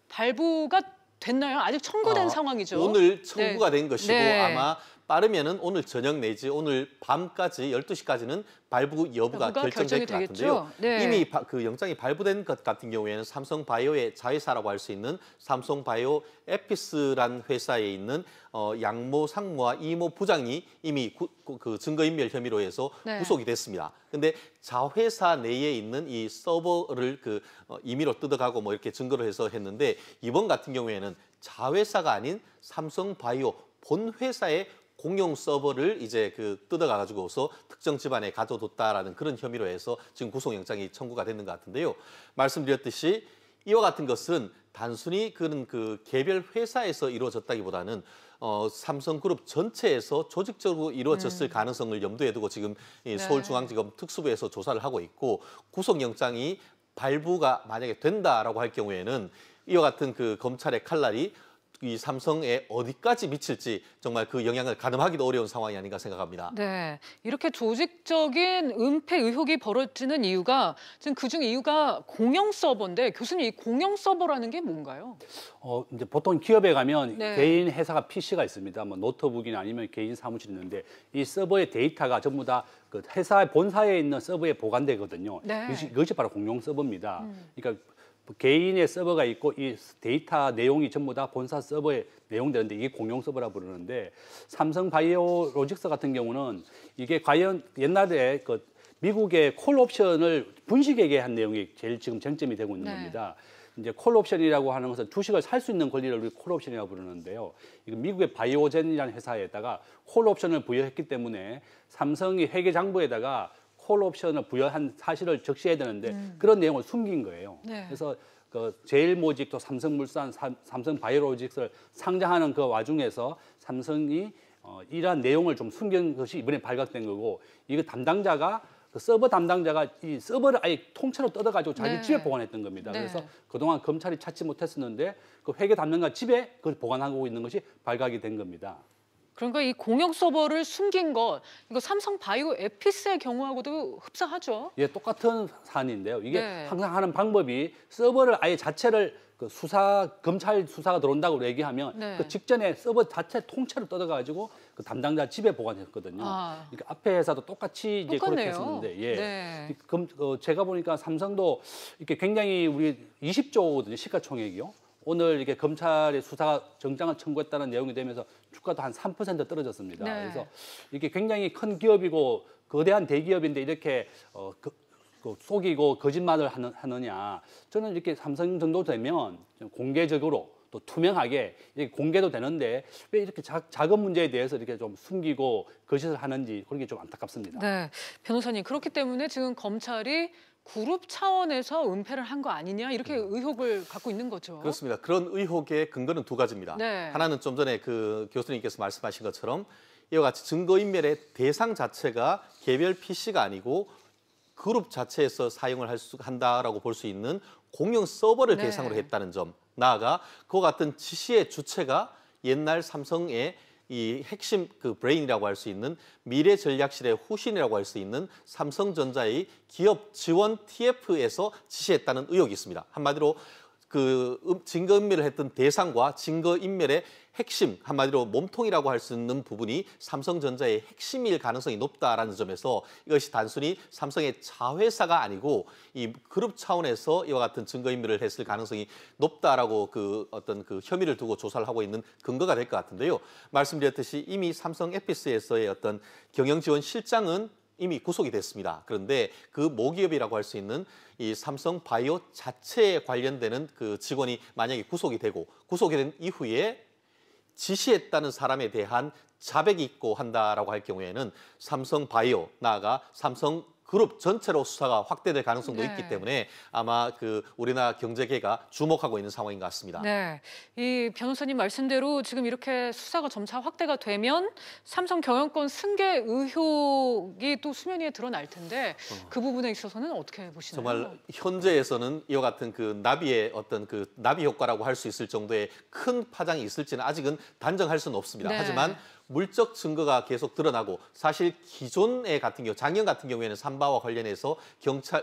발부가 됐나요? 아직 청구된 상황이죠. 오늘 청구가 된 것이고 아마 빠르면은 오늘 저녁 내지 오늘 밤까지 12시까지는 발부 여부가 결정될 것 같은데요. 이미 그 영장이 발부된 것 같은 경우에는 삼성바이오의 자회사라고 할 수 있는 삼성바이오 에피스란 회사에 있는 양모 상무와 이모 부장이 이미 그 증거인멸 혐의로 해서 구속이 됐습니다. 근데 자회사 내에 있는 이 서버를 그 임의로 뜯어가고 뭐 이렇게 증거를 해서 했는데 이번 같은 경우에는 자회사가 아닌 삼성바이오 본 회사의 공용 서버를 이제 그 뜯어가지고서 특정 집안에 가둬뒀다라는 그런 혐의로 해서 지금 구속영장이 청구가 됐는 것 같은데요. 말씀드렸듯이 이와 같은 것은 단순히 그런 그 개별 회사에서 이루어졌다기보다는 삼성그룹 전체에서 조직적으로 이루어졌을 가능성을 염두에 두고 지금 서울중앙지검 특수부에서 조사를 하고 있고 구속영장이 발부가 만약에 된다라고 할 경우에는 이와 같은 그 검찰의 칼날이 이 삼성에 어디까지 미칠지 정말 그 영향을 가늠하기도 어려운 상황이 아닌가 생각합니다. 네, 이렇게 조직적인 은폐 의혹이 벌어지는 이유가 지금 그중 이유가 공영 서버인데 교수님 이 공영 서버라는 게 뭔가요? 이제 보통 기업에 가면 개인 회사가 PC가 있습니다. 뭐 노트북이나 아니면 개인 사무실이 있는데 이 서버의 데이터가 전부 다 그 회사 본사에 있는 서버에 보관되거든요. 이것이 바로 공용 서버입니다. 그러니까 개인의 서버가 있고 이 데이터 내용이 전부 다 본사 서버에 내용되는데 이게 공용 서버라 부르는데 삼성바이오로직스 같은 경우는 이게 과연 옛날에 그 미국의 콜옵션을 분식회계 한 내용이 제일 지금 쟁점이 되고 있는 겁니다. 이제 콜옵션이라고 하는 것은 주식을 살 수 있는 권리를 우리 콜옵션이라고 부르는데요. 이거 미국의 바이오젠이라는 회사에다가 콜옵션을 부여했기 때문에 삼성이 회계장부에다가 콜옵션을 부여한 사실을 적시해야 되는데 그런 내용을 숨긴 거예요. 그래서 그 제일모직 또 삼성물산, 삼성바이오로직스를 상장하는 그 와중에서 삼성이 이러한 내용을 좀 숨긴 것이 이번에 발각된 거고 이거 담당자가 그 서버 담당자가 이 서버를 아예 통째로 뜯어가지고 자기 집에 보관했던 겁니다. 그래서 그동안 검찰이 찾지 못했었는데 그 회계 담당자 집에 그걸 보관하고 있는 것이 발각이 된 겁니다. 그러니까 이 공영 서버를 숨긴 것, 이거 삼성바이오 에피스의 경우하고도 흡사하죠? 예, 똑같은 사안인데요. 이게 항상 하는 방법이 서버를 아예 자체를 그 검찰 수사가 들어온다고 얘기하면 그 직전에 서버 자체 통째로 뜯어가지고 그 담당자 집에 보관했거든요. 그러니까 앞에 회사도 똑같이 이제 그렇게 했었는데, 제가 보니까 삼성도 이렇게 굉장히 우리 20조거든요, 시가총액이요. 오늘 이렇게 검찰의 수사 정장을 청구했다는 내용이 되면서 주가도 한 3% 떨어졌습니다. 그래서 이게 굉장히 큰 기업이고 거대한 대기업인데 이렇게 속이고 거짓말을 하느냐. 저는 이렇게 삼성 정도 되면 공개적으로 또 투명하게 이렇게 공개도 되는데 왜 이렇게 작은 문제에 대해서 이렇게 좀 숨기고 거짓을 하는지 그런 게 좀 안타깝습니다. 네, 변호사님 그렇기 때문에 지금 검찰이 그룹 차원에서 은폐를 한 거 아니냐 이렇게 의혹을 갖고 있는 거죠. 그렇습니다. 그런 의혹의 근거는 두 가지입니다. 하나는 좀 전에 그 교수님께서 말씀하신 것처럼 이와 같이 증거인멸의 대상 자체가 개별 PC가 아니고 그룹 자체에서 사용을 한다라고 볼 수 있는 공용 서버를 대상으로 했다는 점. 나아가 그와 같은 지시의 주체가 옛날 삼성의 이 핵심 그 브레인이라고 할 수 있는 미래 전략실의 후신이라고 할 수 있는 삼성전자의 기업 지원 TF에서 지시했다는 의혹이 있습니다. 한마디로 그 증거인멸을 했던 대상과 증거인멸의 핵심, 한마디로 몸통이라고 할 수 있는 부분이 삼성전자의 핵심일 가능성이 높다라는 점에서 이것이 단순히 삼성의 자회사가 아니고 이 그룹 차원에서 이와 같은 증거인멸을 했을 가능성이 높다라고 그 어떤 그 혐의를 두고 조사를 하고 있는 근거가 될 것 같은데요. 말씀드렸듯이 이미 삼성 에피스에서의 어떤 경영지원 실장은 이미 구속이 됐습니다. 그런데 그 모기업이라고 할 수 있는 이 삼성 바이오 자체에 관련되는 그 직원이 만약에 구속이 되고 구속이 된 이후에 지시했다는 사람에 대한 자백이 있고 한다라고 할 경우에는 삼성 바이오 나아가 삼성 그룹 전체로 수사가 확대될 가능성도 있기 때문에 아마 그 우리나라 경제계가 주목하고 있는 상황인 것 같습니다. 네, 이 변호사님 말씀대로 지금 이렇게 수사가 점차 확대가 되면 삼성 경영권 승계 의혹이 또 수면 위에 드러날 텐데 그 부분에 있어서는 어떻게 보시나요? 정말 현재에서는 이와 같은 그 나비의 어떤 그 나비 효과라고 할 수 있을 정도의 큰 파장이 있을지는 아직은 단정할 수는 없습니다. 네. 하지만 물적 증거가 계속 드러나고 사실 기존의 같은 경우 작년 같은 경우에는 삼바와 관련해서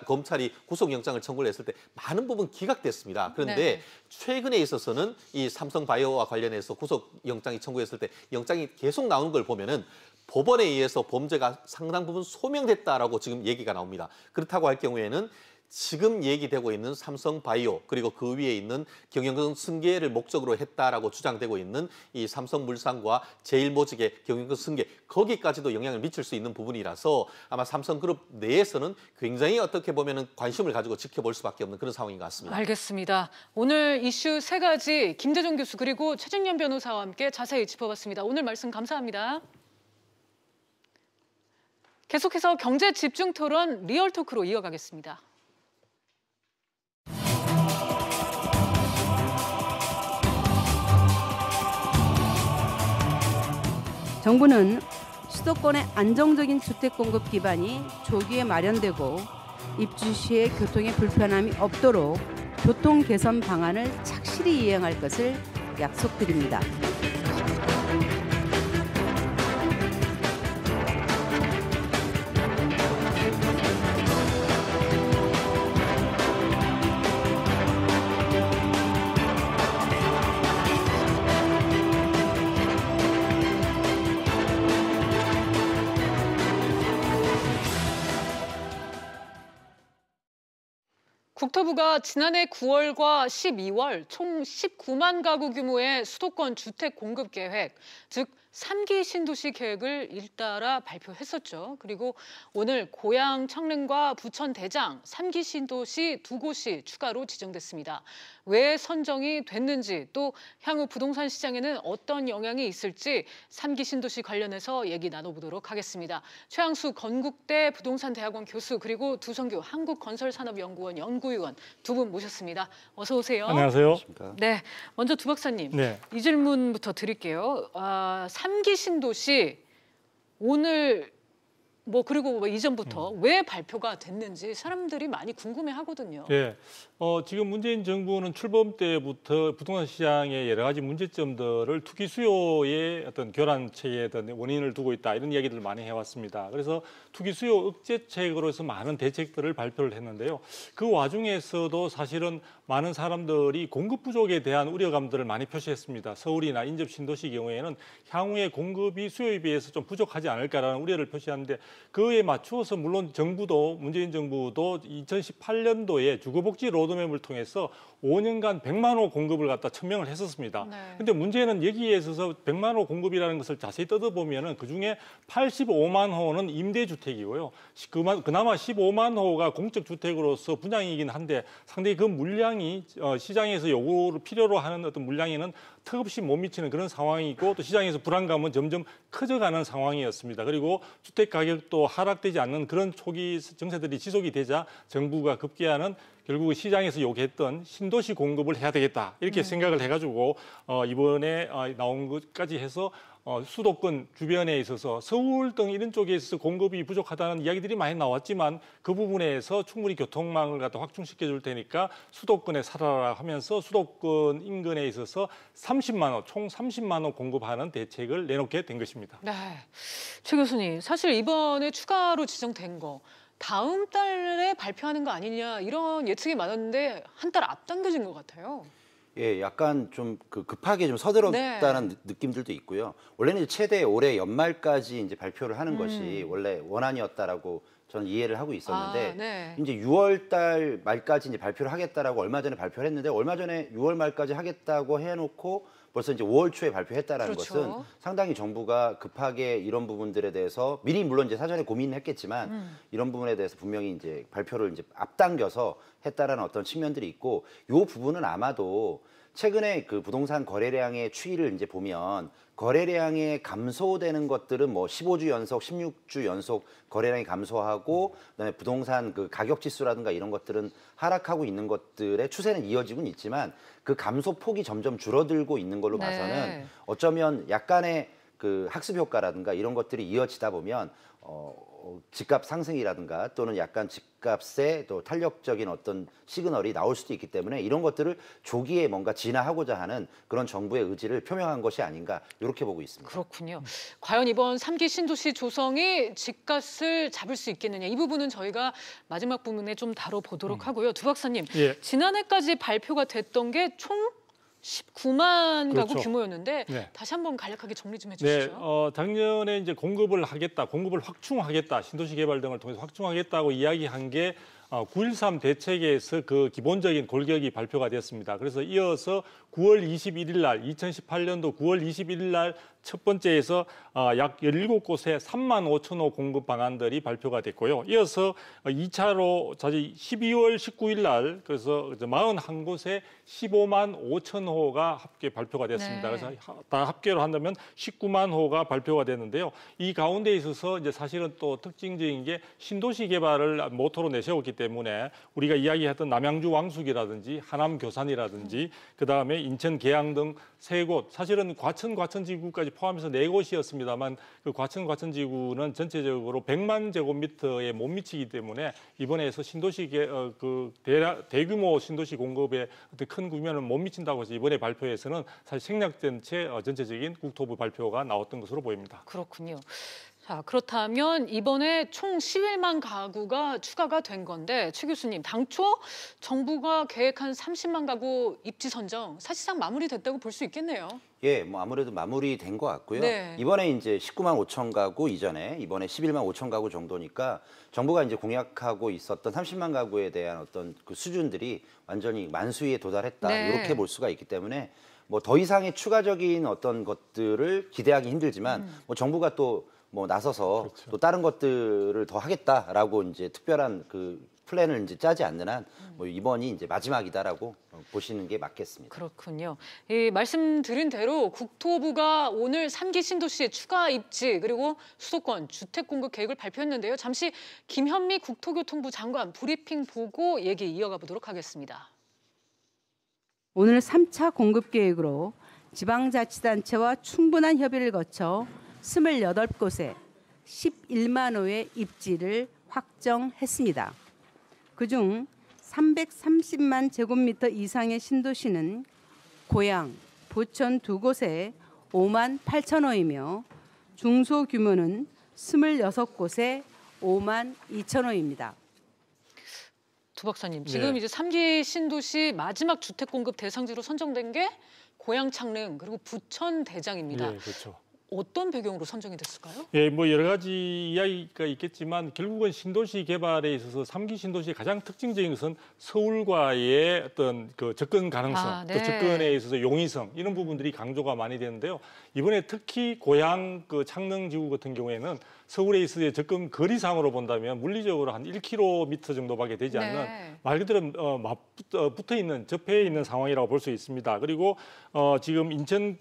검찰이 구속영장을 청구를 했을 때 많은 부분 기각됐습니다. 그런데 네. 최근에 있어서는 이 삼성바이오와 관련해서 구속영장이 청구했을 때 영장이 계속 나오는 걸 보면은 법원에 의해서 범죄가 상당 부분 소명됐다라고 지금 얘기가 나옵니다. 그렇다고 할 경우에는 지금 얘기되고 있는 삼성바이오 그리고 그 위에 있는 경영권 승계를 목적으로 했다라고 주장되고 있는 이 삼성물산과 제일모직의 경영권 승계 거기까지도 영향을 미칠 수 있는 부분이라서 아마 삼성그룹 내에서는 굉장히 어떻게 보면은 관심을 가지고 지켜볼 수밖에 없는 그런 상황인 것 같습니다. 알겠습니다. 오늘 이슈 3가지 김대중 교수 그리고 최진년 변호사와 함께 자세히 짚어봤습니다. 오늘 말씀 감사합니다. 계속해서 경제 집중 토론 리얼토크로 이어가겠습니다. 정부는 수도권의 안정적인 주택 공급 기반이 조기에 마련되고 입주 시에 교통에 불편함이 없도록 교통 개선 방안을 착실히 이행할 것을 약속드립니다. 국토부가 지난해 9월과 12월 총 19만 가구 규모의 수도권 주택 공급 계획, 즉 3기 신도시 계획을 잇따라 발표했었죠. 그리고 오늘 고양, 청릉과 부천, 대장 3기 신도시 2곳이 추가로 지정됐습니다. 왜 선정이 됐는지 또 향후 부동산 시장에는 어떤 영향이 있을지 3기 신도시 관련해서 얘기 나눠보도록 하겠습니다. 최항수 건국대 부동산대학원 교수 그리고 두성규 한국건설산업연구원 연구위원 두 분 모셨습니다. 어서 오세요. 안녕하세요. 네, 먼저 두 박사님 네. 이 질문부터 드릴게요. 3기 신도시 오늘 그리고 이전부터 왜 발표가 됐는지 사람들이 많이 궁금해하거든요. 네, 지금 문재인 정부는 출범 때부터 부동산 시장의 여러 가지 문제점들을 투기 수요의 어떤 교란체의 어떤 원인을 두고 있다 이런 이야기들을 많이 해왔습니다. 그래서 투기 수요 억제책으로 해서 많은 대책들을 발표를 했는데요. 그 와중에서도 사실은 많은 사람들이 공급 부족에 대한 우려감들을 많이 표시했습니다. 서울이나 인접 신도시 경우에는 향후에 공급이 수요에 비해서 좀 부족하지 않을까라는 우려를 표시하는데 그에 맞추어서 물론 문재인 정부도 2018년도에 주거복지 로드맵을 통해서 5년간 100만 호 공급을 갖다 천명을 했었습니다. 그런데 문제는 여기에 있어서 100만 호 공급이라는 것을 자세히 뜯어보면 그중에 85만 호는 임대주택이고요. 그나마 15만 호가 공적주택으로서 분양이긴 한데 상당히 그 물량이 시장에서 요구를 필요로 하는 어떤 물량에는 턱없이 못 미치는 그런 상황이고 또 시장에서 불안감은 점점 커져가는 상황이었습니다. 그리고 주택 가격도 하락되지 않는 그런 초기 정세들이 지속이 되자 정부가 급기야는 결국 시장에서 요구했던 신도시 공급을 해야 되겠다 이렇게 생각을 해가지고 이번에 나온 것까지 해서 수도권 주변에 있어서 서울 등 이런 쪽에 있어서 공급이 부족하다는 이야기들이 많이 나왔지만 그 부분에서 충분히 교통망을 갖다 확충시켜 줄 테니까 수도권에 살아라 하면서 수도권 인근에 있어서 30만 원, 총 30만 원 공급하는 대책을 내놓게 된 것입니다. 네, 최 교수님, 사실 이번에 추가로 지정된 거 다음 달에 발표하는 거 아니냐 이런 예측이 많았는데 한 달 앞당겨진 것 같아요. 예, 약간 좀 급하게 좀 서둘렀다는 느낌들도 있고요. 원래는 최대 올해 연말까지 이제 발표를 하는 것이 원래 원안이었다라고 저는 이해를 하고 있었는데 이제 6월 달 말까지 이제 발표를 하겠다라고 얼마 전에 발표를 했는데 얼마 전에 6월 말까지 하겠다고 해놓고 벌써 이제 5월 초에 발표했다라는 것은 상당히 정부가 급하게 이런 부분들에 대해서 미리 물론 이제 사전에 고민했겠지만 이런 부분에 대해서 분명히 이제 발표를 이제 앞당겨서 했다라는 어떤 측면들이 있고 이 부분은 아마도 최근에 그 부동산 거래량의 추이를 이제 보면 거래량이 감소되는 것들은 뭐 15주 연속, 16주 연속 거래량이 감소하고 그다음에 부동산 그 가격 지수라든가 이런 것들은 하락하고 있는 것들의 추세는 이어지고는 있지만 그 감소 폭이 점점 줄어들고 있는 걸로 봐서는 어쩌면 약간의 그 학습 효과라든가 이런 것들이 이어지다 보면 집값 상승이라든가 또는 약간 집값의 또 탄력적인 어떤 시그널이 나올 수도 있기 때문에 이런 것들을 조기에 뭔가 진화하고자 하는 그런 정부의 의지를 표명한 것이 아닌가 이렇게 보고 있습니다. 그렇군요. 과연 이번 3기 신도시 조성이 집값을 잡을 수 있겠느냐 이 부분은 저희가 마지막 부분에 좀 다뤄보도록 하고요. 두 박사님, 지난해까지 발표가 됐던 게 총 19만 가구 규모였는데 다시 한번 간략하게 정리 좀 해주시죠. 작년에 이제 공급을 확충하겠다, 신도시 개발 등을 통해서 확충하겠다고 이야기한 게 9.13 대책에서 그 기본적인 골격이 발표가 됐습니다. 그래서 이어서 9월 21일 날, 2018년도 9월 21일 날 첫 번째에서 약 17곳에 3만 5천 호 공급 방안들이 발표가 됐고요. 이어서 2차로 12월 19일 날 그래서 41곳에 15만 5천 호가 합계 발표가 됐습니다. 그래서 다 합계로 한다면 19만 호가 발표가 됐는데요. 이 가운데 있어서 이제 사실은 또 특징적인 게 신도시 개발을 모토로 내세웠기 때문에 우리가 이야기했던 남양주 왕숙이라든지 하남 교산이라든지 그다음에 인천 계양 등 세 곳, 사실은 과천지구까지 포함해서 4곳이었습니다만 그 과천지구는 전체적으로 100만 제곱미터에 못 미치기 때문에 이번에서 신도시 대규모 신도시 공급에 어떤 큰 구면을 못 미친다고 해서 이번에 발표에서는 사실 생략된 채 전체적인 국토부 발표가 나왔던 것으로 보입니다. 그렇군요. 자, 그렇다면 이번에 총 11만 가구가 추가가 된 건데 최 교수님, 당초 정부가 계획한 30만 가구 입지 선정 사실상 마무리됐다고 볼 수 있겠네요. 예, 뭐 아무래도 마무리된 것 같고요. 이번에 이제 19만 5천 가구 이전에 이번에 11만 5천 가구 정도니까 정부가 이제 공약하고 있었던 30만 가구에 대한 어떤 그 수준들이 완전히 만수위에 도달했다 이렇게 볼 수가 있기 때문에 뭐 더 이상의 추가적인 어떤 것들을 기대하기 힘들지만 뭐 정부가 또 뭐 나서서 또 다른 것들을 더 하겠다라고 이제 특별한 그 플랜을 이제 짜지 않는 한 뭐 이번이 이제 마지막이다라고 보시는 게 맞겠습니다. 그렇군요. 말씀드린 대로 국토부가 오늘 3기 신도시의 추가 입지 그리고 수도권 주택 공급 계획을 발표했는데요. 잠시 김현미 국토교통부 장관 브리핑 보고 얘기 이어가 보도록 하겠습니다. 오늘 3차 공급 계획으로 지방자치단체와 충분한 협의를 거쳐 28곳에 11만 호의 입지를 확정했습니다. 그중 330만 제곱미터 이상의 신도시는 고양, 부천 2곳에 5만 8천 호이며 중소규모는 26곳에 5만 2천 호입니다. 두 박사님, 지금 이제 3기 신도시 마지막 주택 공급 대상지로 선정된 게 고양 창릉 그리고 부천 대장입니다. 그렇죠. 어떤 배경으로 선정이 됐을까요? 뭐 여러 가지 이야기가 있겠지만 결국은 신도시 개발에 있어서 3기 신도시의 가장 특징적인 것은 서울과의 어떤 그 접근 가능성, 또 접근에 있어서 용이성 이런 부분들이 강조가 많이 되는데요. 이번에 특히 고양 그 창릉지구 같은 경우에는 서울에 있어서 접근 거리상으로 본다면 물리적으로 한 1km 정도밖에 되지 않는 말 그대로 붙어 있는 접해 있는 상황이라고 볼 수 있습니다. 그리고 지금 인천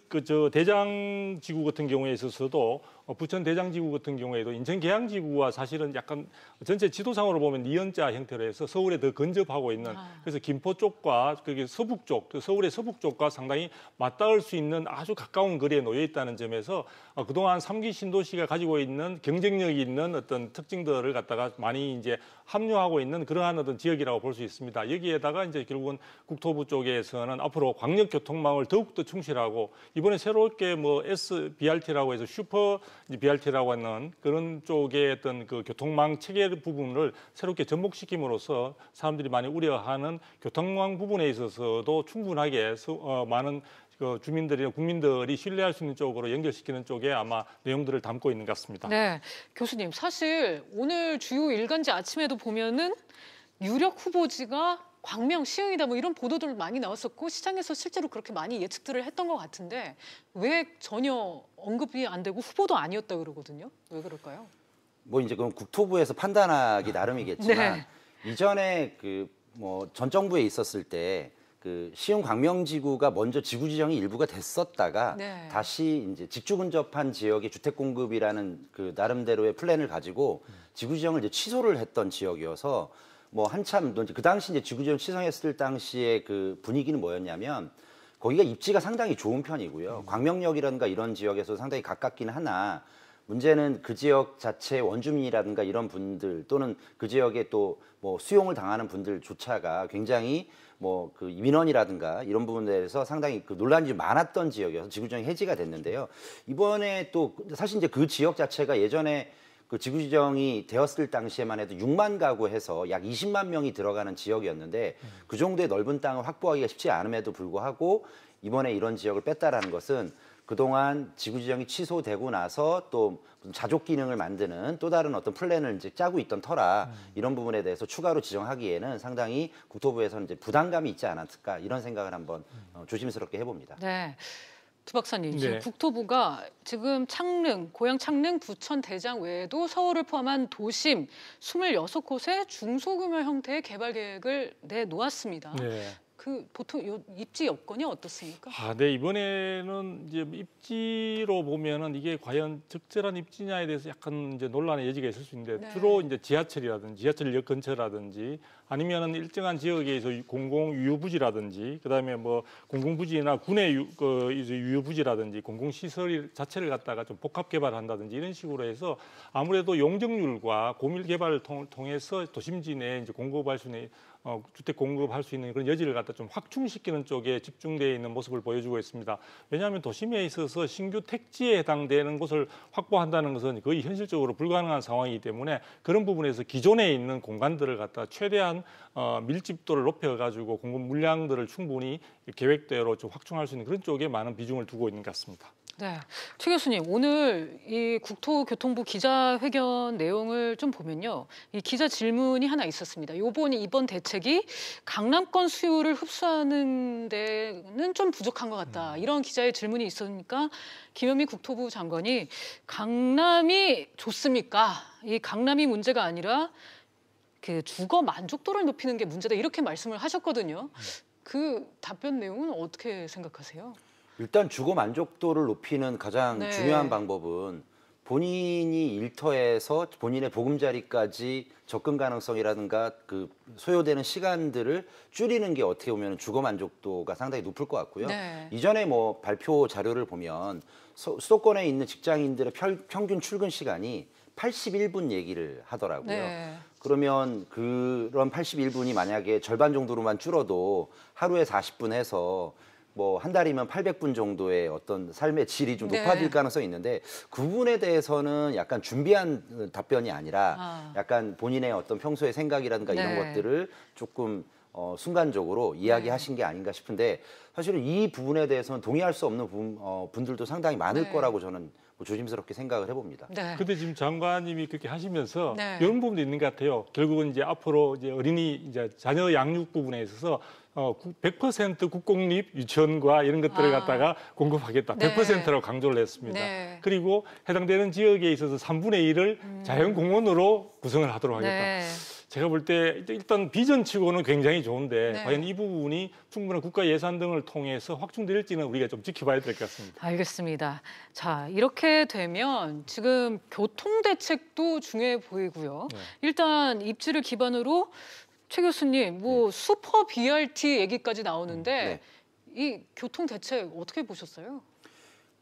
대장지구 같은 경우에 있어서도 부천 대장지구 같은 경우에도 인천 계양지구와 사실은 약간 전체 지도상으로 보면 니은자 형태로 해서 서울에 더 근접하고 있는 그래서 김포 쪽과 그게 서북 쪽, 서울의 서북 쪽과 상당히 맞닿을 수 있는 아주 가까운 거리에 놓여 있다는 점에서 그동안 3기 신도시가 가지고 있는 경쟁력이 있는 어떤 특징들을 갖다가 많이 이제 합류하고 있는 그러한 어떤 지역이라고 볼 수 있습니다. 여기에다가 이제 결국은 국토부 쪽에서는 앞으로 광역 교통망을 더욱더 충실하고 이번에 새롭게 뭐 SBRT라고 해서 슈퍼 BRT라고 하는 그런 쪽의 어떤 그 교통망 체계 부분을 새롭게 접목시킴으로써 사람들이 많이 우려하는 교통망 부분에 있어서도 충분하게 많은 그 주민들이나 국민들이 신뢰할 수 있는 쪽으로 연결시키는 쪽에 아마 내용들을 담고 있는 것 같습니다. 네, 교수님 사실 오늘 주요 일간지 아침에도 보면은 유력 후보지가 광명, 시흥이다 뭐 이런 보도들 많이 나왔었고 시장에서 실제로 그렇게 많이 예측들을 했던 것 같은데 왜 전혀 언급이 안 되고 후보도 아니었다 그러거든요. 왜 그럴까요? 뭐 이제 그건 국토부에서 판단하기 나름이겠지만 네. 이전에 그 뭐 전 정부에 있었을 때 그 시흥 광명지구가 먼저 지구 지정이 일부가 됐었다가 네. 다시 이제 직주 근접한 지역의 주택 공급이라는 그 나름대로의 플랜을 가지고 지구 지정을 이제 취소를 했던 지역이어서 뭐 한참 그 당시 이제 지구 지정 취소했을 당시에 그 분위기는 뭐였냐면 거기가 입지가 상당히 좋은 편이고요. 광명역이라든가 이런 지역에서 상당히 가깝긴 하나 문제는 그 지역 자체 원주민이라든가 이런 분들 또는 그 지역에 또 뭐 수용을 당하는 분들조차가 굉장히 뭐 그 민원이라든가 이런 부분에 대해서 상당히 그 논란이 좀 많았던 지역이어서 지구지정이 해지가 됐는데요. 이번에 또 사실 이제 그 지역 자체가 예전에 그 지구지정이 되었을 당시에만 해도 6만 가구 해서 약 20만 명이 들어가는 지역이었는데 그 정도의 넓은 땅을 확보하기가 쉽지 않음에도 불구하고 이번에 이런 지역을 뺐다라는 것은 그동안 지구지정이 취소되고 나서 또 자족 기능을 만드는 또 다른 어떤 플랜을 이제 짜고 있던 터라 이런 부분에 대해서 추가로 지정하기에는 상당히 국토부에서는 이제 부담감이 있지 않았을까 이런 생각을 한번 조심스럽게 해봅니다. 네. 두 박사님, 네. 지금 국토부가 지금 창릉, 고양 창릉, 부천 대장 외에도 서울을 포함한 도심 26곳의 중소규모 형태의 개발 계획을 내놓았습니다. 네. 그 보통 입지 여건이 어떻습니까? 네, 이번에는 이제 입지로 보면은 이게 과연 적절한 입지냐에 대해서 약간 이제 논란의 여지가 있을 수 있는데 네. 주로 이제 지하철이라든지 지하철역 근처라든지 아니면은 일정한 지역에서 공공 유효부지라든지 그다음에 뭐 공공부지나 군의 유효부지라든지 공공시설 자체를 갖다가 좀 복합 개발한다든지 이런 식으로 해서 아무래도 용적률과 고밀 개발을 통해서 도심지 내에 이제 공급할 수 있는 주택 공급할 수 있는 그런 여지를 갖다 좀 확충시키는 쪽에 집중되어 있는 모습을 보여주고 있습니다. 왜냐하면 도심에 있어서 신규 택지에 해당되는 곳을 확보한다는 것은 거의 현실적으로 불가능한 상황이기 때문에 그런 부분에서 기존에 있는 공간들을 갖다 최대한 밀집도를 높여가지고 공급 물량들을 충분히 계획대로 좀 확충할 수 있는 그런 쪽에 많은 비중을 두고 있는 것 같습니다. 네, 최 교수님 오늘 이 국토교통부 기자회견 내용을 좀 보면요, 이 기자 질문이 하나 있었습니다. 이번 대책이 강남권 수요를 흡수하는 데는 좀 부족한 것 같다. 이런 기자의 질문이 있으니까 김현미 국토부 장관이 강남이 좋습니까? 이 강남이 문제가 아니라 그 주거 만족도를 높이는 게 문제다 이렇게 말씀을 하셨거든요. 그 답변 내용은 어떻게 생각하세요? 일단 주거 만족도를 높이는 가장 네. 중요한 방법은 본인이 일터에서 본인의 보금자리까지 접근 가능성이라든가 그 소요되는 시간들을 줄이는 게 어떻게 보면 주거 만족도가 상당히 높을 것 같고요. 네. 이전에 뭐 발표 자료를 보면 수도권에 있는 직장인들의 평균 출근 시간이 81분 얘기를 하더라고요. 네. 그러면 그런 81분이 만약에 절반 정도로만 줄어도 하루에 40분 해서 뭐 한 달이면 800분 정도의 어떤 삶의 질이 좀 높아질 네. 가능성이 있는데 그 부분에 대해서는 약간 준비한 답변이 아니라 약간 본인의 어떤 평소의 생각이라든가 네. 이런 것들을 조금 순간적으로 이야기하신 게 아닌가 싶은데 사실은 이 부분에 대해서는 동의할 수 없는 분들도 상당히 많을 네. 거라고 저는 조심스럽게 생각을 해봅니다. 네. 근데 지금 장관님이 그렇게 하시면서 네. 이런 부분도 있는 것 같아요. 결국은 이제 앞으로 이제 어린이 이제 자녀 양육 부분에 있어서 100% 국공립 유치원과 이런 것들을 갖다가 공급하겠다. 네. 100%라고 강조를 했습니다. 네. 그리고 해당되는 지역에 있어서 3분의 1을 자연공원으로 구성을 하도록 하겠다. 네. 제가 볼 때 일단 비전치고는 굉장히 좋은데 네. 과연 이 부분이 충분한 국가 예산 등을 통해서 확충될지는 우리가 좀 지켜봐야 될 것 같습니다. 알겠습니다. 자, 이렇게 되면 지금 교통 대책도 중요해 보이고요. 네. 일단 입지를 기반으로 최 교수님, 뭐 슈퍼 BRT 얘기까지 나오는데 이 교통 대책 어떻게 보셨어요?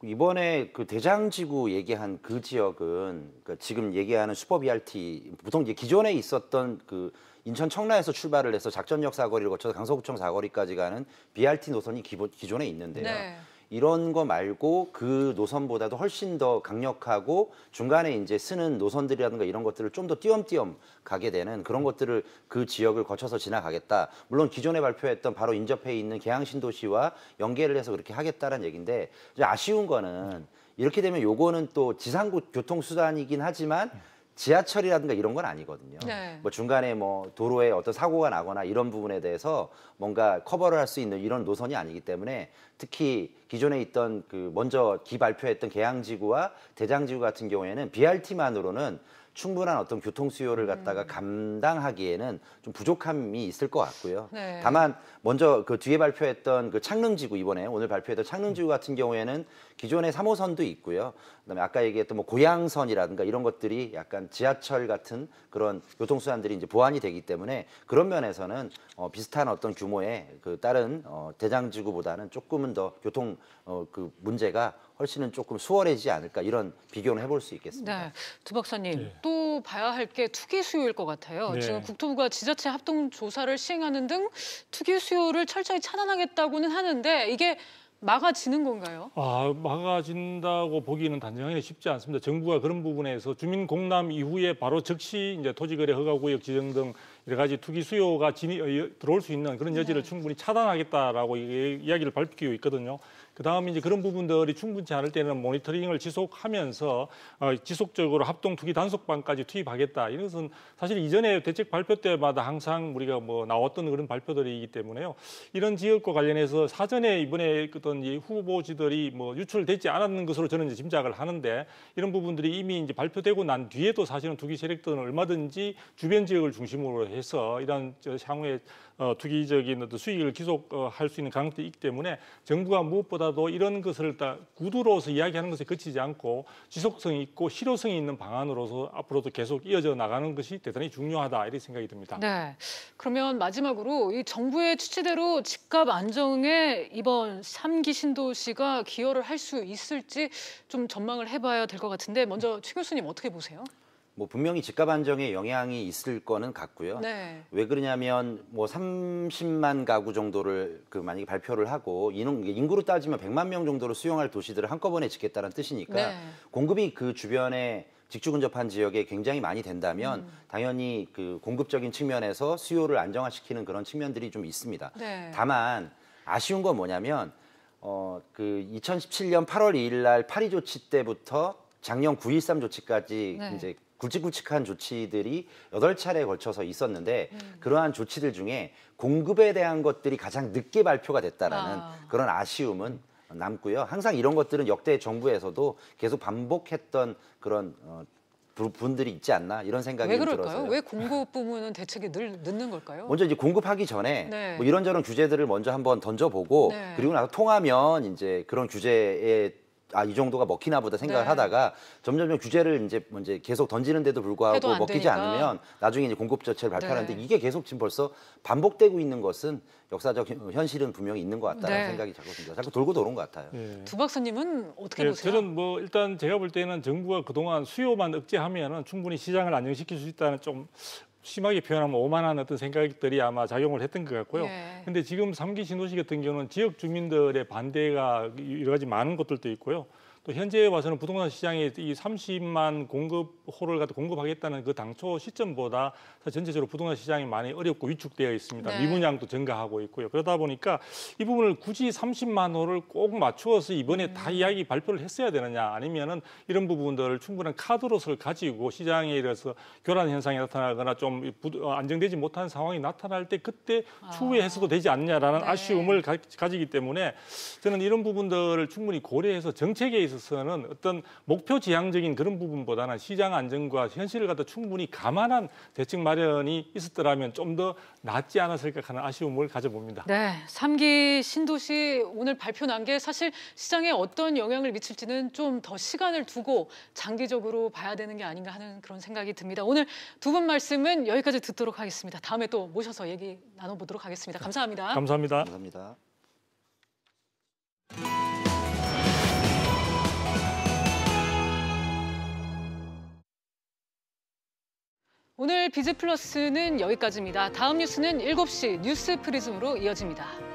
이번에 그 대장지구 얘기한 그 지역은 그러니까 지금 얘기하는 슈퍼 BRT 보통 이제 기존에 있었던 그 인천 청라에서 출발을 해서 작전역 사거리를 거쳐서 강서구청 사거리까지 가는 BRT 노선이 기존에 있는데요. 네. 이런 거 말고 그 노선보다도 훨씬 더 강력하고 중간에 이제 쓰는 노선들이라든가 이런 것들을 좀 더 띄엄띄엄 가게 되는 그런 것들을 그 지역을 거쳐서 지나가겠다. 물론 기존에 발표했던 바로 인접해 있는 계양신도시와 연계를 해서 그렇게 하겠다는 얘기인데 이제 아쉬운 거는 이렇게 되면 요거는 또 지상고 교통수단이긴 하지만 지하철이라든가 이런 건 아니거든요. 네. 뭐 중간에 뭐 도로에 어떤 사고가 나거나 이런 부분에 대해서 뭔가 커버를 할 수 있는 이런 노선이 아니기 때문에 특히 기존에 있던 그 먼저 발표했던 계양지구와 대장지구 같은 경우에는 BRT만으로는 충분한 어떤 교통 수요를 갖다가 감당하기에는 좀 부족함이 있을 것 같고요. 네. 다만 먼저 그 뒤에 발표했던 그 창릉지구 이번에 오늘 발표했던 창릉지구 같은 경우에는 기존에 3호선도 있고요. 그다음에 아까 얘기했던 뭐 고양선이라든가 이런 것들이 약간 지하철 같은 그런 교통수단들이 이제 보완이 되기 때문에 그런 면에서는 비슷한 어떤 규모의 그 다른 대장지구보다는 조금은 더 교통 그 문제가 훨씬은 조금 수월해지지 않을까 이런 비교는 해볼 수 있겠습니다. 네, 두 박사님 또 봐야 할 게 투기 수요일 것 같아요. 네. 지금 국토부가 지자체 합동 조사를 시행하는 등 투기 수요를 철저히 차단하겠다고는 하는데 이게 막아지는 건가요? 막아진다고 보기는 단정하기 쉽지 않습니다. 정부가 그런 부분에서 주민 공람 이후에 바로 즉시 이제 토지거래 허가구역 지정 등 여러 가지 투기 수요가 들어올 수 있는 그런 여지를 충분히 차단하겠다라고 이야기를 밝히고 있거든요. 그다음에 이제 그런 부분들이 충분치 않을 때는 모니터링을 지속하면서 지속적으로 합동 투기 단속반까지 투입하겠다. 이것은 사실 이전에 대책 발표 때마다 항상 우리가 뭐 나왔던 그런 발표들이기 때문에요. 이런 지역과 관련해서 사전에 이번에 어떤 이 후보지들이 뭐 유출되지 않았는 것으로 저는 이제 짐작을 하는데 이런 부분들이 이미 이제 발표되고 난 뒤에도 사실은 투기 세력들은 얼마든지 주변 지역을 중심으로 해서 이런 향후에 투기적인 어떤 수익을 기속할 수 있는 가능성이 있기 때문에 정부가 무엇보다도 이런 것을 다 구두로서 이야기하는 것에 그치지 않고 지속성이 있고 실효성이 있는 방안으로서 앞으로도 계속 이어져 나가는 것이 대단히 중요하다 이렇게 생각이 듭니다. 네. 그러면 마지막으로 이 정부의 취지대로 집값 안정에 이번 3기 신도시가 기여를 할 수 있을지 좀 전망을 해봐야 될 것 같은데 먼저 최 교수님 어떻게 보세요? 뭐 분명히 집값 안정에 영향이 있을 거는 같고요. 네. 왜 그러냐면 뭐 30만 가구 정도를 그 만약에 발표를 하고 인구로 따지면 100만 명 정도를 수용할 도시들을 한꺼번에 짓겠다는 뜻이니까 네. 공급이 그 주변에 직주 근접한 지역에 굉장히 많이 된다면 당연히 그 공급적인 측면에서 수요를 안정화시키는 그런 측면들이 좀 있습니다. 네. 다만 아쉬운 건 뭐냐면 그 2017년 8월 2일 날 파리 조치 때부터 작년 9.13 조치까지 네. 이제 굵직굵직한 조치들이 8차례에 걸쳐서 있었는데 그러한 조치들 중에 공급에 대한 것들이 가장 늦게 발표가 됐다라는 그런 아쉬움은 남고요. 항상 이런 것들은 역대 정부에서도 계속 반복했던 그런 분들이 있지 않나 이런 생각이 왜 들어서요. 그럴까요? 왜 공급 부분은 대책이 늘 늦는 걸까요? 먼저 이제 공급하기 전에 네. 뭐 이런저런 규제들을 먼저 한번 던져보고 네. 그리고 나서 통하면 이제 그런 규제에 이 정도가 먹히나 보다 생각을 네. 하다가 점점 규제를 이제 먼저 계속 던지는데도 불구하고 먹히지 되니까. 않으면 나중에 이제 공급 조치를 발표하는데 네. 이게 계속 지금 벌써 반복되고 있는 것은 역사적 현실은 분명히 있는 것 같다는 네. 생각이 자꾸 듭니다. 자꾸 돌고 도는 것 같아요. 두 박사님은 어떻게 보세요? 저는 뭐 일단 제가 볼 때는 정부가 그동안 수요만 억제하면은 충분히 시장을 안정시킬 수 있다는 좀 심하게 표현하면 오만한 어떤 생각들이 아마 작용을 했던 것 같고요. 근데 지금 3기 신도시 같은 경우는 지역 주민들의 반대가 여러 가지 많은 것들도 있고요. 또 현재 와서는 부동산 시장에 이 30만 공급호를 갖다 공급하겠다는 그 당초 시점보다 전체적으로 부동산 시장이 많이 어렵고 위축되어 있습니다. 네. 미분양도 증가하고 있고요. 그러다 보니까 이 부분을 굳이 30만 호를 꼭 맞추어서 이번에 다 이야기 발표를 했어야 되느냐 아니면은 이런 부분들을 충분한 카드로서 가지고 시장에 이래서 교란 현상이 나타나거나 좀 안정되지 못한 상황이 나타날 때 그때 추후에 했어도 되지 않냐라는 네. 아쉬움을 가지기 때문에 저는 이런 부분들을 충분히 고려해서 정책에 있어서 있어서는 어떤 목표 지향적인 그런 부분보다는 시장 안정과 현실을 갖다 충분히 감안한 대책 마련이 있었더라면 좀 더 낫지 않았을까 하는 아쉬움을 가져봅니다. 네, 3기 신도시 오늘 발표 난 게 사실 시장에 어떤 영향을 미칠지는 좀 더 시간을 두고 장기적으로 봐야 되는 게 아닌가 하는 그런 생각이 듭니다. 오늘 두 분 말씀은 여기까지 듣도록 하겠습니다. 다음에 또 모셔서 얘기 나눠보도록 하겠습니다. 감사합니다. 감사합니다. 감사합니다. 오늘 비즈플러스는 여기까지입니다. 다음 뉴스는 7시 뉴스 프리즘으로 이어집니다.